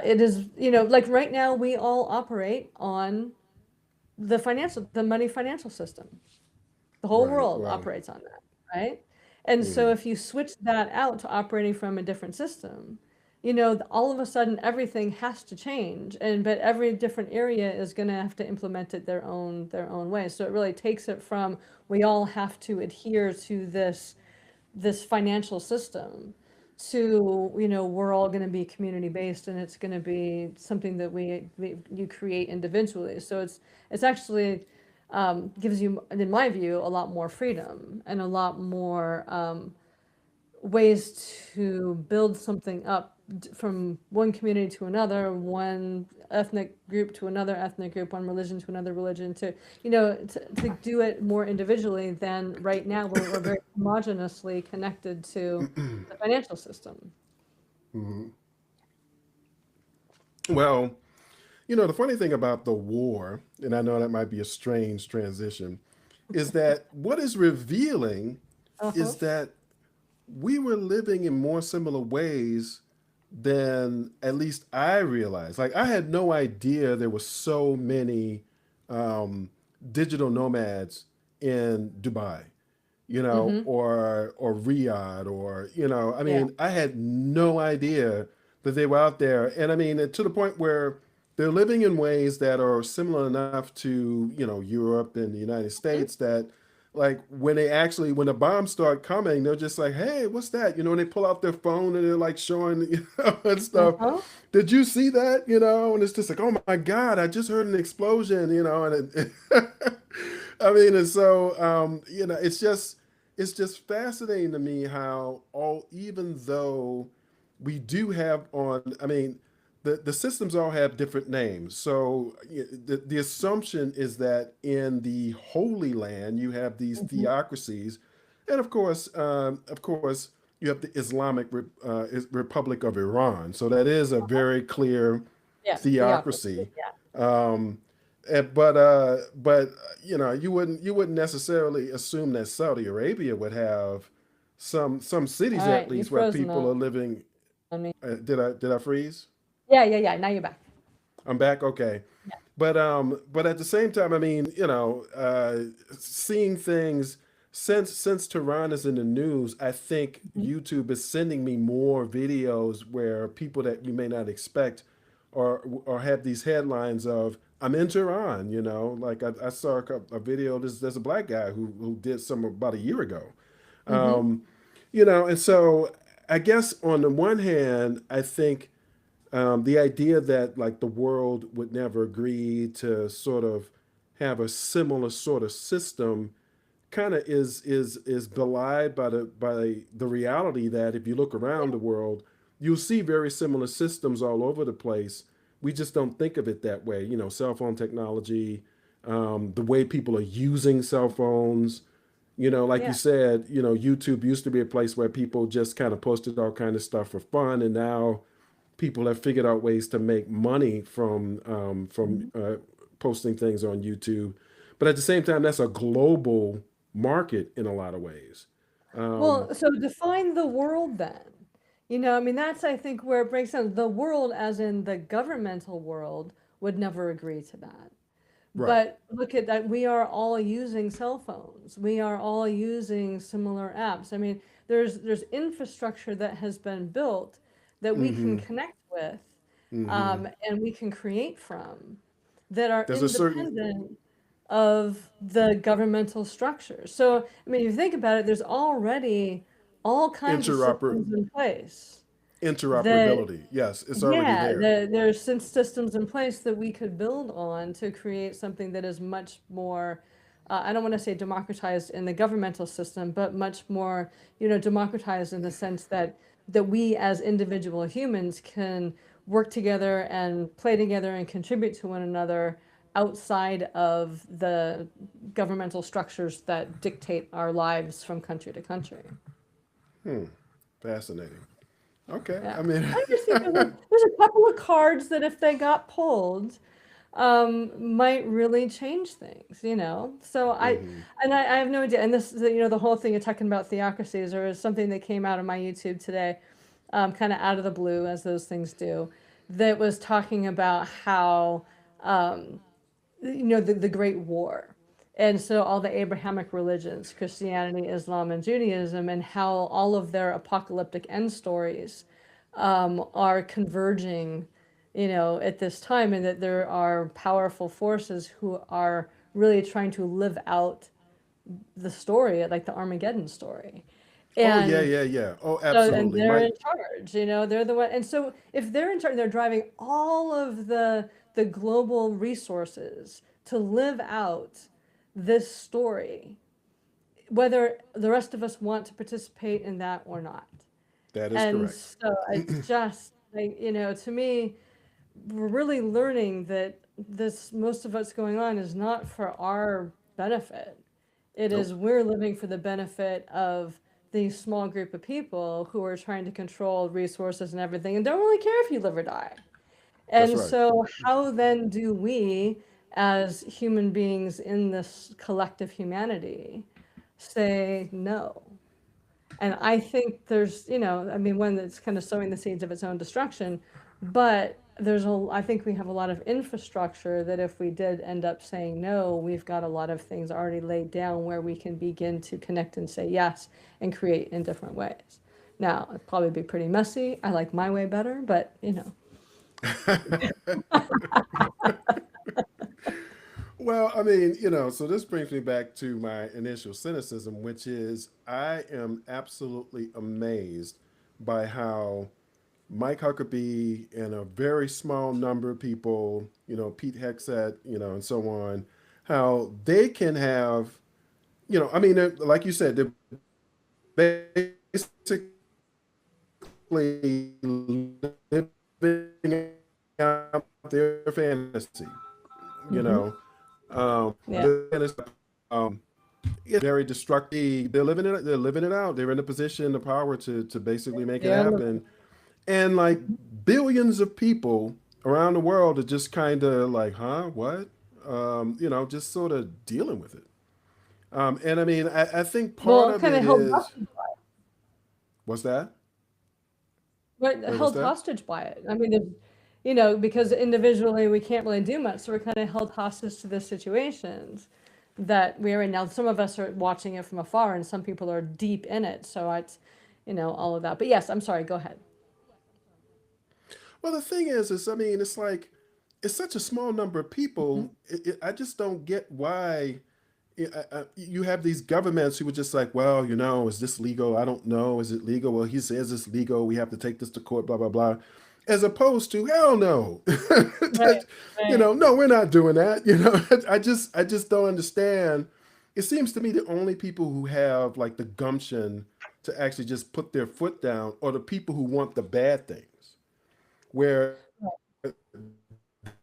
it is like right now we all operate on the money financial system. The whole right. world Well, operates on that, right? And so mm, if you switch that out to operating from a different system, all of a sudden everything has to change. And but every different area is going to have to implement it their own way. So it really takes it from we all have to adhere to this financial system to we're all going to be community based and it's going to be something that you create individually. So it's actually gives you, in my view, a lot more freedom and a lot more ways to build something up from one community to another, one ethnic group to another ethnic group, one religion to another religion, to do it more individually than right now where we're very homogeneously connected to the financial system. well, the funny thing about the war, and I know that might be a strange transition, is that what is revealing Uh-huh. is that we were living in more similar ways than at least I realized. Like I had no idea there were so many um, digital nomads in Dubai, Mm-hmm. or Riyadh, or I Yeah. mean, I had no idea that they were out there, and I mean, to the point where they're living in ways that are similar enough to Europe and the United Mhm. States that. Like when the bombs start coming, they're just like, "Hey, what's that?" And they pull out their phone and they're like showing, and stuff. Uh-huh. Did you see that? And it's just like, "Oh my God, I just heard an explosion." And I mean, and so it's just fascinating to me how even though we do have I mean, the systems all have different names. So the assumption is that in the Holy Land you have these Mm-hmm. theocracies, and of course, you have the Republic of Iran. So that is a very clear Yeah. Theocracy. theocracy. Yeah. Um, but you wouldn't necessarily assume that Saudi Arabia would have some All cities at right. You've least where frozen people are on living. me. Did I freeze? Yeah. Yeah. Yeah. Now you're back. I'm back. Okay. Yeah. But at the same time, I mean, seeing things since Tehran is in the news, I think Mhm. YouTube is sending me more videos where people that you may not expect or have these headlines of "I'm in Tehran." Like I saw a video. There's a black guy who did some about a year ago. Mm-hmm. Um, and so I guess on the one hand, I think the idea that like the world would never agree to sort of have a similar sort of system kind of is belied by the reality that if you look around the world, you'll see very similar systems all over the place. We just don't think of it that way. Cell phone technology, the way people are using cell phones. Like you Yeah. said, YouTube used to be a place where people just kind of posted all kind of stuff for fun, and now people have figured out ways to make money from Mhm. posting things on YouTube. But at the same time, that's a global market in a lot of ways. Um, Well, so define the world then. I mean, that's, I think, where it breaks down. The world, as in the governmental world, would never agree to that. right. But look at that. We are all using cell phones. We are all using similar apps. I mean, there's infrastructure that has been built that we can Hmm. cannect with, Hmm. and we can create from that are There's a certain independent of the governmental structure. So, I mean, if you think about it, there's already all kinds of interoper systems in place that interoperability. Yes, it's already yeah, there. there's systems in place that we could build on to create something that is much more, I don't want to say democratized in the governmental system, but much more, democratized in the sense that we as individual humans can work together and play together and contribute to one another outside of the governmental structures that dictate our lives from country to country. Fascinating. Okay. Yeah. I mean, I just think there's a couple of cards that if they got pulled, might really change things, you know? So hmm I have no idea. And this, you know, the whole thing you're talking about theocracies, or is something that came out of my YouTube today, kind of out of the blue, as those things do, that was talking about how, um, you know, the Great War. And so all the Abrahamic religions, Christianity, Islam, and Judaism, and how all of their apocalyptic end stories are converging, you know, at this time, and that there are powerful forces who are really trying to live out the story, like the Armageddon story. oh yeah, And yeah, yeah. Oh, so, and absolutely. they're My in charge, you know, they're the one. And so if they're in charge, they're driving all of the global resources to live out this story, whether the rest of us want to participate in that or not. that is And correct. so it's just like, you know, to me, we're really learning that this, most of what's going on is not for our benefit. It is, Nope. we're living for the benefit of the small group of people who are trying to control resources and everything and don't really care if you live or die. That's And right. so, how then do we, as human beings in this collective humanity, say no? And I think there's, you know, I mean, one that's kind of sowing the seeds of its own destruction, but I think we have a lot of infrastructure that if we did end up saying no, we've got a lot of things already laid down where we can begin to connect and say yes and create in different ways. Now, it'd probably be pretty messy. I like my way better, but you know. Well, I mean, so this brings me back to my initial cynicism, which is I am absolutely amazed by how Mike Huckabee and a very small number of people, Pete Hexet, and so on, how they can have, I mean, like you said, they're basically living out their fantasy, you Hmm. know. Yeah. This it's very destructive. They're living it. They're living it out. They're in a position, the power to basically make it Yeah. happen. And like billions of people around the world are just kind of like, huh, what? Just sort of dealing with it. And I mean, I think part Well, of kind of it held is hostage, what's that? but Wait, what's held that? hostage by it. I mean, you know, because individually we can't really do much, so we're kind of held hostage to the situations that we're in now. Some of us are watching it from afar, and some people are deep in it. So it's, you know, all of that. But yes, I'm sorry. Go ahead. Well, the thing is I mean, it's like it's such a small number of Mhm. people. I just don't get why you have these governments who were just like, well, is this legal? I don't know. Is it legal? Well, he says it's legal. We have to take this to court, blah, blah, blah. As opposed to, hell no. Right. Right. No, we're not doing that. I just don't understand. It seems to me the only people who have like the gumption to actually just put their foot down are the people who want the bad things, where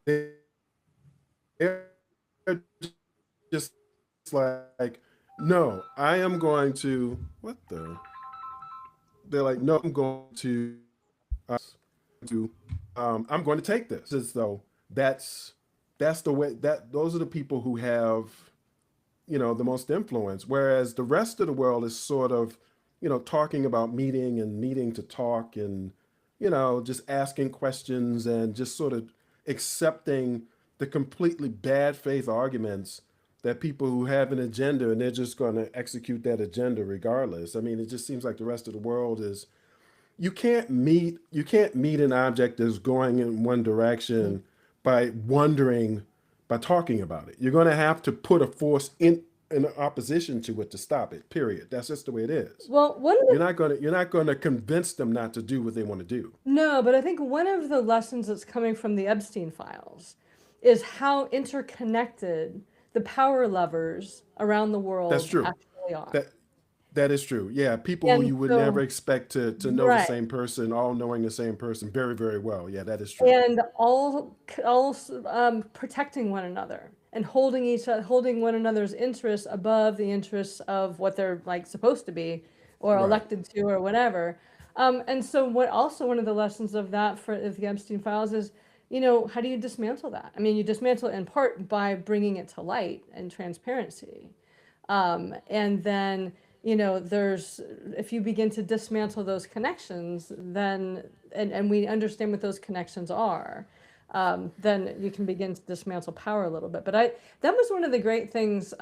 they're just like, no, I am going to, what the? They're like, no, I'm going to, I'm going to take this. As though that's the way that those are the people who have, the most influence. Whereas the rest of the world is sort of, talking about meeting and meeting to talk and, just asking questions and just sort of accepting the completely bad faith arguments that people who have an agenda and they're just going to execute that agenda regardless. I mean, it just seems like the rest of the world is you can't meet an object that's going in one Mhm. direction by wondering by talking about it. You're going to have to put a force in opposition to it to stop it. Period. That's just the way it is. Well, one of You're the not going to you're not going to convince them not to do what they want to do. no, but I think one of the lessons that's coming from the Epstein files is how interconnected the power levers around the That's world true. actually are. That That is trtrue. Yeah, people who And you would never so, expect to know the right. same person, all knowing the same person very, very well. Yeah, that is true. And all protecting one another and holding one another's interests above the interests of what they're like supposed to be or Right. elected to or whatever. And so what also one of the lessons of that for the Epstein files is, how do you dismantle that? I mean, you dismantle it in part by bringing it to light and transparency. And then, if you begin to dismantle those connections, then, and we understand what those connections are, then you can begin to dismantle power a little bit. But that was one of the great things,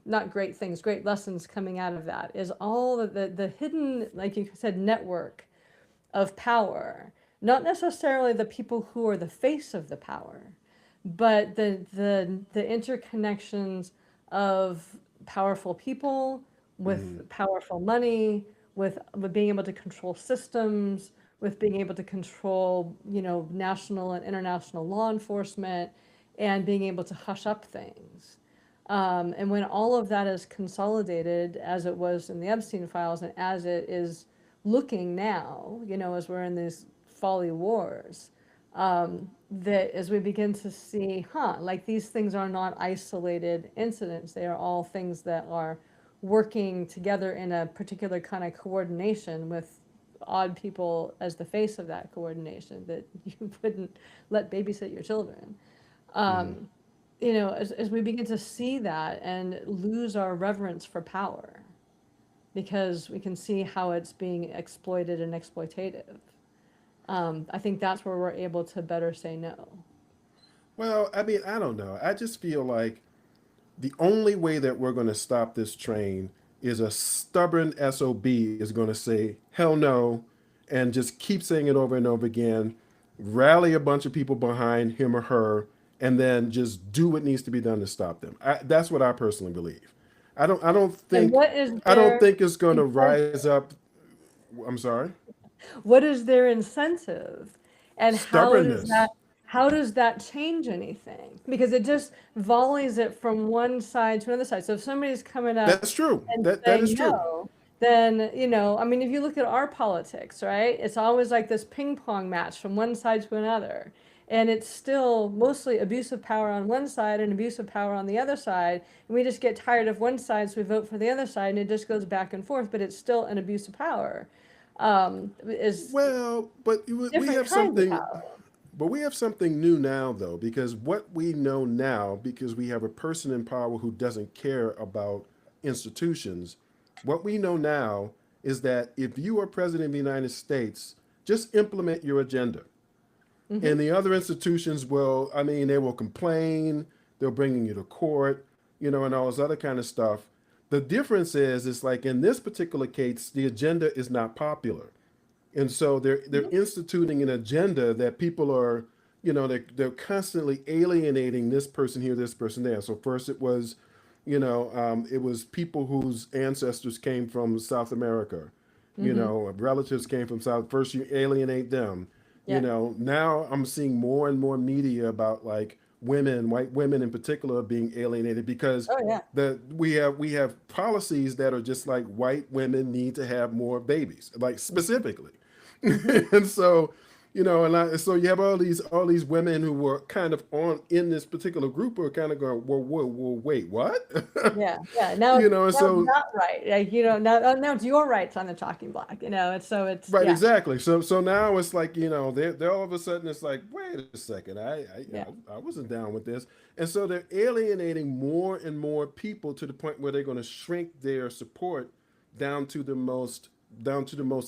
not great things, great lessons coming out of that is all of the hidden, like you said, network of power, not necessarily the people who are the face of the power, but the interconnections of powerful people Hmm. with powerful money, with being able to control systems, with being able to control, national and international law enforcement, and being able to hush up things. And when all of that is consolidated, as it was in the Epstein files, and as it is looking now, as we're in these folly wars, that as we begin to see, like these things are not isolated incidents. They are all things that are working together in a particular kind of coordination with odd people as the face of that coordination, that you wouldn't let babysit your children. Hmm. As we begin to see that and lose our reverence for power, because we can see how it's being exploited and exploitative. I think that's where we're able to better say no. Well, I mean, I don't know. I just feel like the only way that we're going to stop this train is a stubborn SOB is going to say, hell no, and just keep saying it over and over again, rally a bunch of people behind him or her, and then just do what needs to be done to stop them. That's what I personally believe. I don't And think, I don't think it's going to incentive? rise up. I'm sorry. What is their incentive? And Stubbornness. how does that change anything? Because it just volleys it from one side to another side. So if somebody's coming up That's true. and That is saying true. no, then, I mean, if you look at our politics, right, it's always like this ping pong match from one side to another. And it's still mostly abuse of power on one side and abuse of power on the other side. And we just get tired of one side, so we vote for the other side, and it just goes back and forth, but it's still an abuse of power. Is Well, but we different have kinds of something. power. But we have something new now, though, because what we know now, because we have a person in power who doesn't care about institutions, what we know now is that if you are president of the United States, just implement your agenda. Hmm. And the other institutions will, I mean, they will complain, they'll bring you to court, and all this other kind of stuff. The difference is, it's like in this particular case, the agenda is not popular. And so they're instituting an agenda that people are, they're constantly alienating this person here, this person there. So first it was people whose ancestors came from South America, Hmm. relatives came from South. First you alienate them. Yeah. Now I'm seeing more and more media about like women, white women in particular, being alienated because Oh yeah. we have policies that are just like white women need to have more babies, like specifically. Hmm. And so, so you have all these women who were kind of on in this particular group who are kind of going, whoa, whoa, whoa, wait, what? Yeah. Yeah. Now, And now it's so not right. Like, now it's your rights on the talking block. It's right, yeah. exactly. So now it's like, they're all of a sudden it's like, wait a second, Yeah. I wasn't down with this. And so they're alienating more and more people to the point where they're going to shrink their support down to the most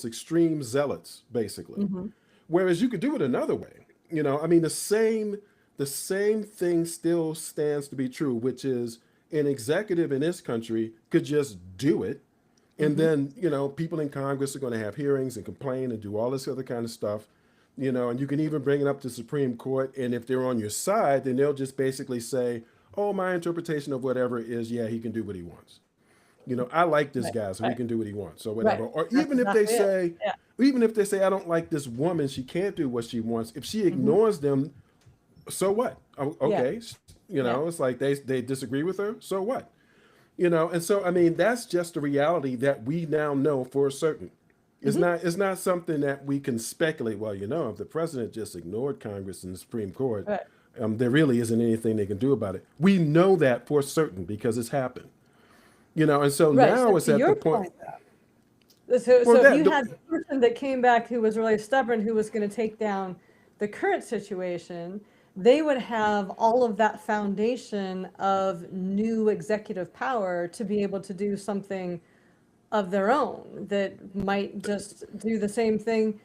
extreme zealots, basically. Hmm. Whereas you could do it another way. I mean, the same thing still stands to be true, which is an executive in this country could just do it. And Hmm. then, people in Congress are going to have hearings and complain and do all this other kind of stuff. And you can even bring it up to Supreme Court. And if they're on your side, then they'll just basically say, oh, my interpretation of whatever is, yeah, he can do what he wants. I like this Right. guy, so he Right. can do what he wants, or Right. whatever. Or That's exactly it. Yeah. even if they say, I don't like this woman, she can't do what she wants. If she Hmm. ignores them, so what? Oh, Yeah. okay, Yeah. it's like they disagree with her. So what? You know, and so I mean that's just a reality that we now know for certain. Hmm. It's not something that we can speculate. Well, you know, if the president just ignored Congress and the Supreme Court, Right. there really isn't anything they can do about it. We know that for certain because it's happened. You know, and so Right. So now it's to at the your point. point, so, Well, so if that you had the person that came back who was really stubborn, who was going to take down the current situation, they would have all of that foundation of new executive power to be able to do something of their own that might just do the same thing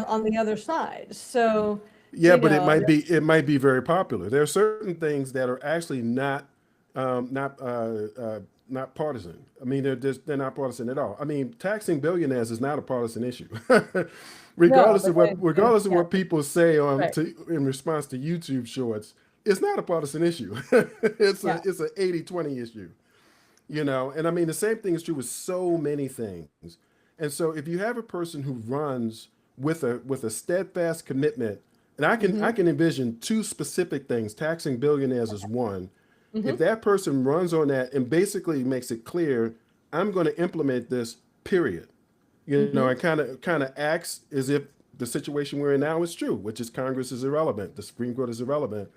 on the other side. So, yeah, you but know, it might be very popular. There are certain things that are actually not partisan. I mean, they're not partisan at all. I mean, taxing billionaires is not a partisan issue, no, but regardless of yeah, what people say right, in response to YouTube shorts. It's not a partisan issue. yeah, It's an 80-20 issue. You know, and I mean the same thing is true with so many things. And so if you have a person who runs with a steadfast commitment, and mm-hmm, I can envision two specific things, taxing billionaires is one. If mm-hmm, that person runs on that and basically makes it clear, I'm going to implement this, period. You know, mm-hmm, and kind of acts as if the situation we're in now is true, which is Congress is irrelevant, the Supreme Court is irrelevant.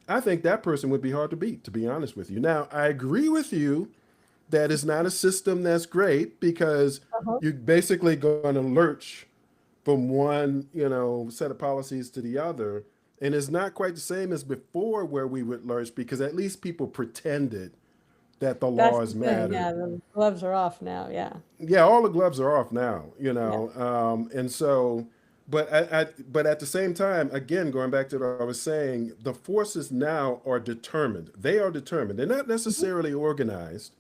I think that person would be hard to beat, to be honest with you. Now, I agree with you that is not a system that's great because uh-huh, you're basically going to lurch from one, you know, set of policies to the other. And it's not quite the same as before where we would lurch because at least people pretended that the that's the laws thing. mattered. Yeah, the gloves are off now. Yeah, Yeah, all the gloves are off now, you yeah, know. And so, but at the same time, again, going back to what I was saying, the forces now are determined. They are determined. They're not mm-hmm, necessarily organized,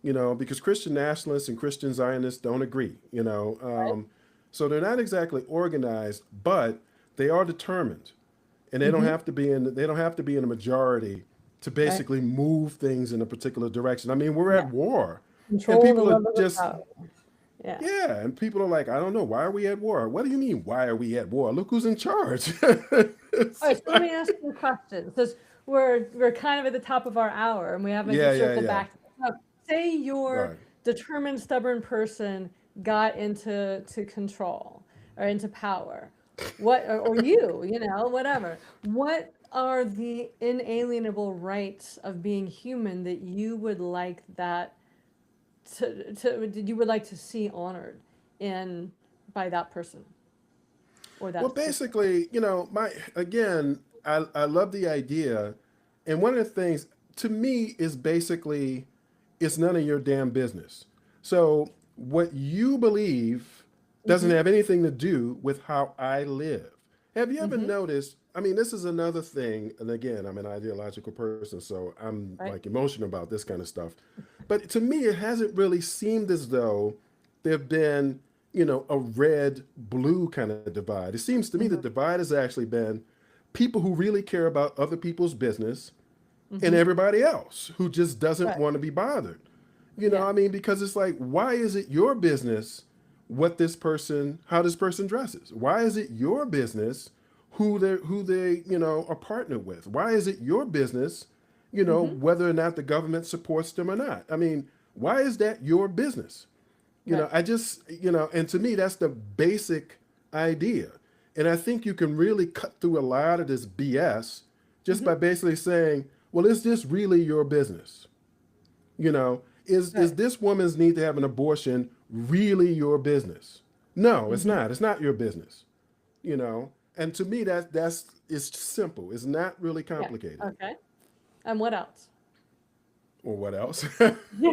you know, because Christian nationalists and Christian Zionists don't agree, you know. right, So they're not exactly organized, but they are determined, and mm-hmm, they don't have to be in a majority to right, basically move things in a particular direction. I mean, we're yeah. at war, and Control the people are levels of just power. Yeah. yeah, and people are like, I don't know, why are we at war? What do you mean, why are we at war? Look who's in charge. All It's right, so let me like, ask you a question. Since we're kind of at the top of our hour and we haven't yeah, just yeah, circled yeah. back. Say your Right. determined, stubborn person got into control or into power. What or you know, whatever. What are the inalienable rights of being human that you would like that you would like to see honored in by that person or Well, that system? basically, you know, I love the idea, and one of the things to me is basically, it's none of your damn business. So what you believe doesn't Mm-hmm. have anything to do with how I live. Have you ever Mm-hmm. noticed? I mean, this is another thing, and again, I'm an ideological person, so I'm Right. like emotional about this kind of stuff. But to me, it hasn't really seemed as though there have been, you know, a red blue kind of divide. It seems to me the Mm-hmm. divide has actually been people who really care about other people's business and Mm-hmm. everybody else who just doesn't Right. want to be bothered. You know, Yeah. I mean, because it's like, why is it your business how this person dresses? Why is it your business who they, you know, are partnered with? Why is it your business, you know, Mm-hmm. whether or not the government supports them or not? I mean, why is that your business? You know, Right. I just, you know, and to me, that's the basic idea. And I think you can really cut through a lot of this BS just Mm-hmm. by basically saying, well, is this really your business? You know, is Right. this woman's need to have an abortion really your business? No, it's Mm-hmm. not. It's not your business. You know, and to me, that's it's simple. It's not really Yeah. complicated. Okay. And what else? Or what else? Yeah.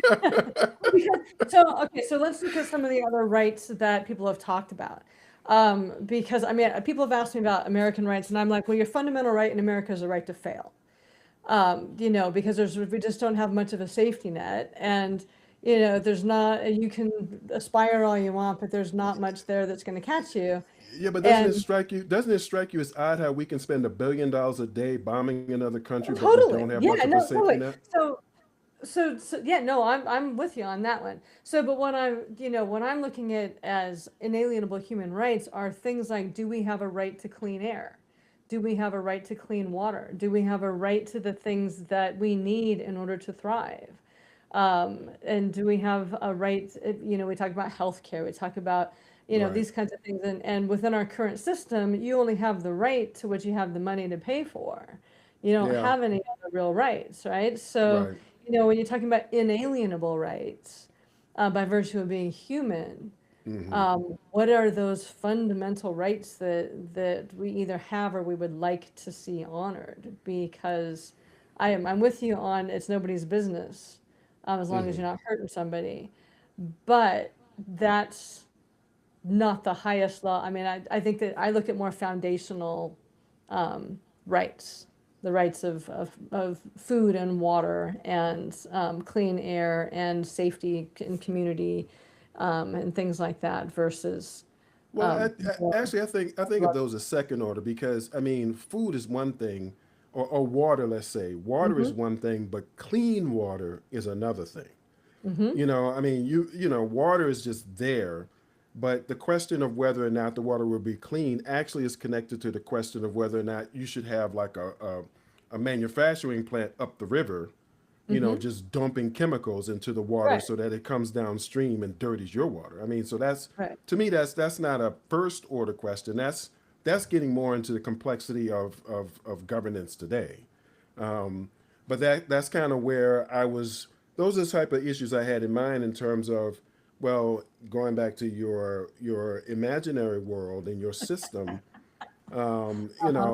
Because, so okay, so let's look at some of the other rights that people have talked about. Because I mean, people have asked me about American rights, and I'm like, well, your fundamental right in America is the right to fail. You know, because we just don't have much of a safety net, and you know, there's not. You can aspire all you want, but there's not much there that's going to catch you. Yeah, but doesn't it And strike you? Doesn't it strike you as odd how we can spend $1 billion a day bombing another country, but we totally, don't have yeah, much of a no, safety totally. net? So yeah, no, I'm with you on that one. So, but what I'm, you know, what I'm looking at as inalienable human rights are things like, do we have a right to clean air? Do we have a right to clean water? Do we have a right to the things that we need in order to thrive? And do we have a right, we talk about healthcare, we talk about, Right. these kinds of things. And within our current system, you only have the right to what you have the money to pay for. You don't Yeah. have any other real rights, right? So, Right. when you're talking about inalienable rights, by virtue of being human, Hmm. what are those fundamental rights that we either have or we would like to see honored? Because I'm with you on it's nobody's business, as long as Hmm. you're not hurting somebody. But that's not the highest law. I mean, I think that I look at more foundational rights, the rights of food and water and clean air and safety and community, and things like that versus Well, more actually, I think of those as second order because I mean, food is one thing, or water. Let's say water mm-hmm, is one thing, but clean water is another thing. mm-hmm, I mean, water is just there, but the question of whether or not the water will be clean actually is connected to the question of whether or not you should have like a manufacturing plant up the river, mm-hmm. just dumping chemicals into the water Right, so that it comes downstream and dirties your water. I mean, so that's right. to me that's not a first order question. That's getting more into the complexity of governance today. Um, but that's kind of where I was. Those are the type of issues I had in mind in terms of, well, going back to your imaginary world and your system. Uh-huh.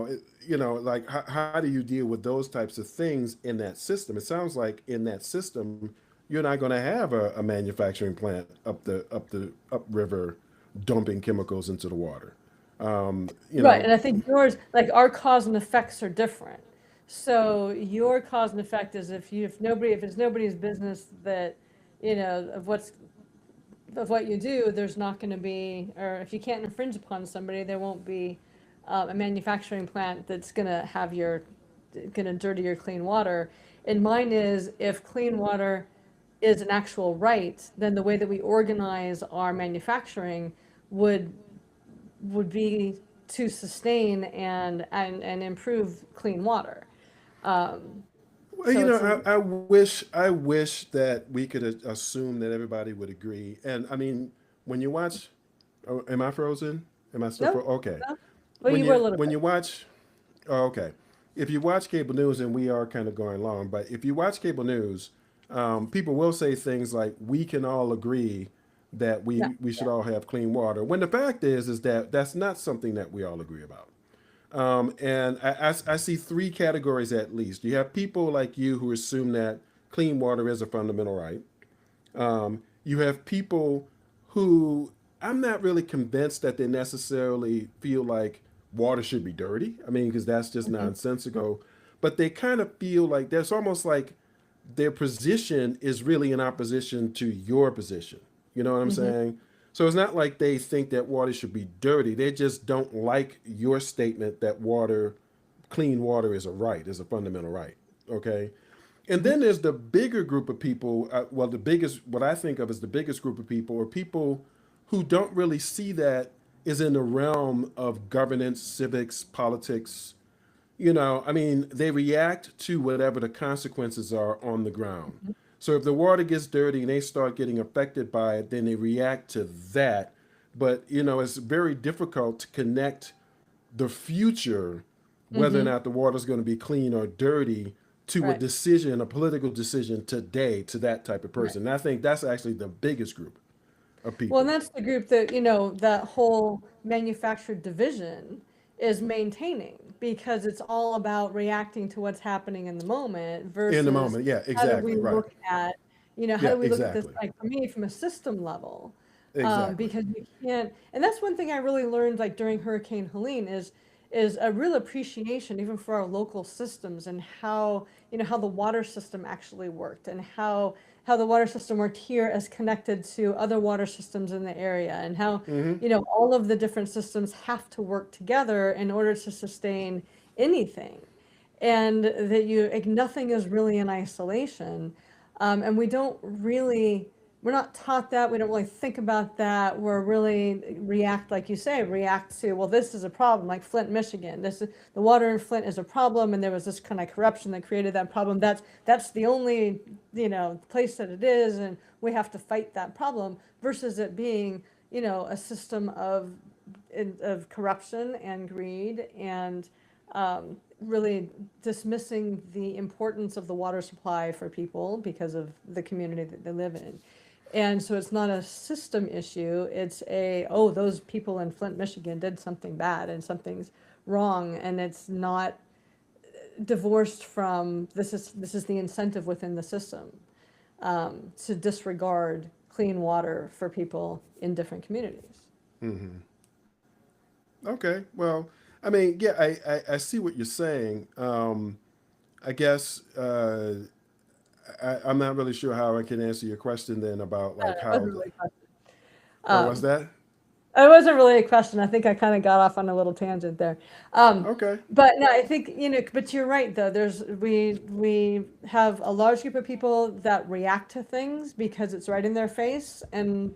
Like how do you deal with those types of things in that system? It sounds like in that system, you're not going to have a manufacturing plant up the upriver dumping chemicals into the water. You Right, know, and I think yours, like our cause and effects are different. So your cause and effect is if it's nobody's business that, of what you do, there's not going to be, or if you can't infringe upon somebody, there won't be a manufacturing plant that's going to dirty your clean water. And mine is if clean water is an actual right, then the way that we organize our manufacturing would would be to sustain and improve clean water. Um, well, so it's a, I wish that we could assume that everybody would agree. And I mean, when you watch, oh, am I frozen? Am I still no, okay? no. Well, When you were a you little when bit. you watch, oh, okay. If you watch cable news, and we are kind of going long, but if you watch cable news, people will say things like, "We can all agree that Yeah, we yeah. should all have clean water." When the fact is that that's not something that we all agree about. And I see three categories at least. You have people like you who assume that clean water is a fundamental right. You have people who I'm not really convinced that they necessarily feel like water should be dirty. I mean, because that's just Mhm, nonsensical. But they kind of feel like there's almost like their position is really in opposition to your position. You know what I'm mhm. saying? So it's not like they think that water should be dirty. They just don't like your statement that clean water is a right, is a fundamental right. Okay. And Mhm. then there's the bigger group of people. Well, the biggest, what I think of as the biggest group of people are people who don't really see that is in the realm of governance, civics, politics. I mean, they react to whatever the consequences are on the ground. So if the water gets dirty and they start getting affected by it, then they react to that. But, it's very difficult to connect the future, whether or Mhm. not the water is going to be clean or dirty, to a Right. decision, a political decision today to that type of Right. person. And I think that's actually the biggest group of Well, and people. that's the group that, that whole manufactured division is maintaining because it's all about reacting to what's happening in the moment In the versus moment, yeah, how do exactly, we right. look at, how Yeah, do we look at this, exactly. like for me, from a system level? Exactly. Because you can't, and that's one thing I really learned like during Hurricane Helene is a real appreciation even for our local systems and how how the water system actually worked and how the water system worked here as connected to other water systems in the area and how Hmm. all of the different systems have to work together in order to sustain anything and that nothing is really in isolation, and we don't really we're not taught that. We don't really think about that. We're really react, like you say, react to, well, this is a problem, like Flint, Michigan. This is the water in Flint is a problem, and there was this kind of corruption that created that problem. That's the only, place that it is, and we have to fight that problem versus it being, a system of corruption and greed and really dismissing the importance of the water supply for people because of the community that they live in. And so it's not a system issue. It's oh, those people in Flint, Michigan did something bad and something's wrong. And it's not divorced from this is the incentive within the system to disregard clean water for people in different communities. Okay. Well, I mean, yeah, I see what you're saying. I guess I'm not really sure how I can answer your question then about like It how wasn't really a question. what was Um, that? It wasn't really a question. I think I kind of got off on a little tangent there. Okay. But no, I think, but you're right though. We have a large group of people that react to things because it's right in their face and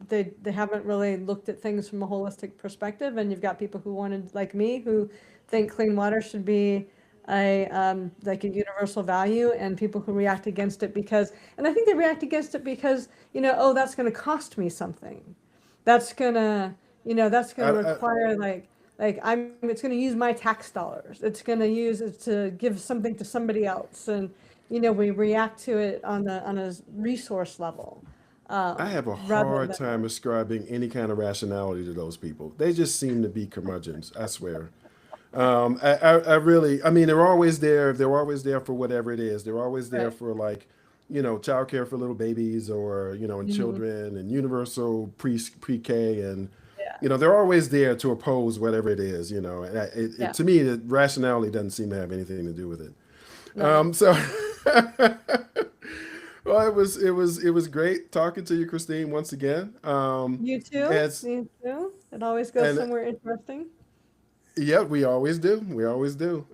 they haven't really looked at things from a holistic perspective. And you've got people who wanted, like me, who think clean water should be like a universal value, and people who react against it and I think they react against it because, oh, that's going to cost me something. That's gonna, that's I, gonna I, require it's gonna use my tax dollars. It's gonna use it to give something to somebody else, and we react to it on a resource level, I have a rather hard than time ascribing any kind of rationality to those people. They just seem to be curmudgeons, I swear. I really, I mean, they're always there. They're always there for whatever it is. They're always there right. for like, childcare for little babies or, and Hmm. children and universal pre-K and, Yeah, they're always there to oppose whatever it is, and yeah, to me, the rationality doesn't seem to have anything to do with it. no. So, well, it was great talking to you, Christine, once again. You too. As You too. It always goes and somewhere interesting. Yeah, we always do. We always do.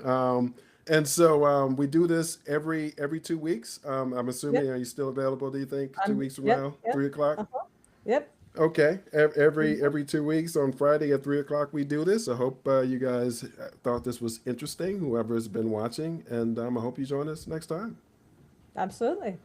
And so we do this every 2 weeks. I'm assuming, Yep. are you still available? Do you think 2 weeks from Yep. now, Yep. 3 o'clock? Uh-huh. Yep. Okay, every Mhm. every 2 weeks on Friday at 3 o'clock we do this. I hope you guys thought this was interesting. Whoever has been watching, and I hope you join us next time. Absolutely.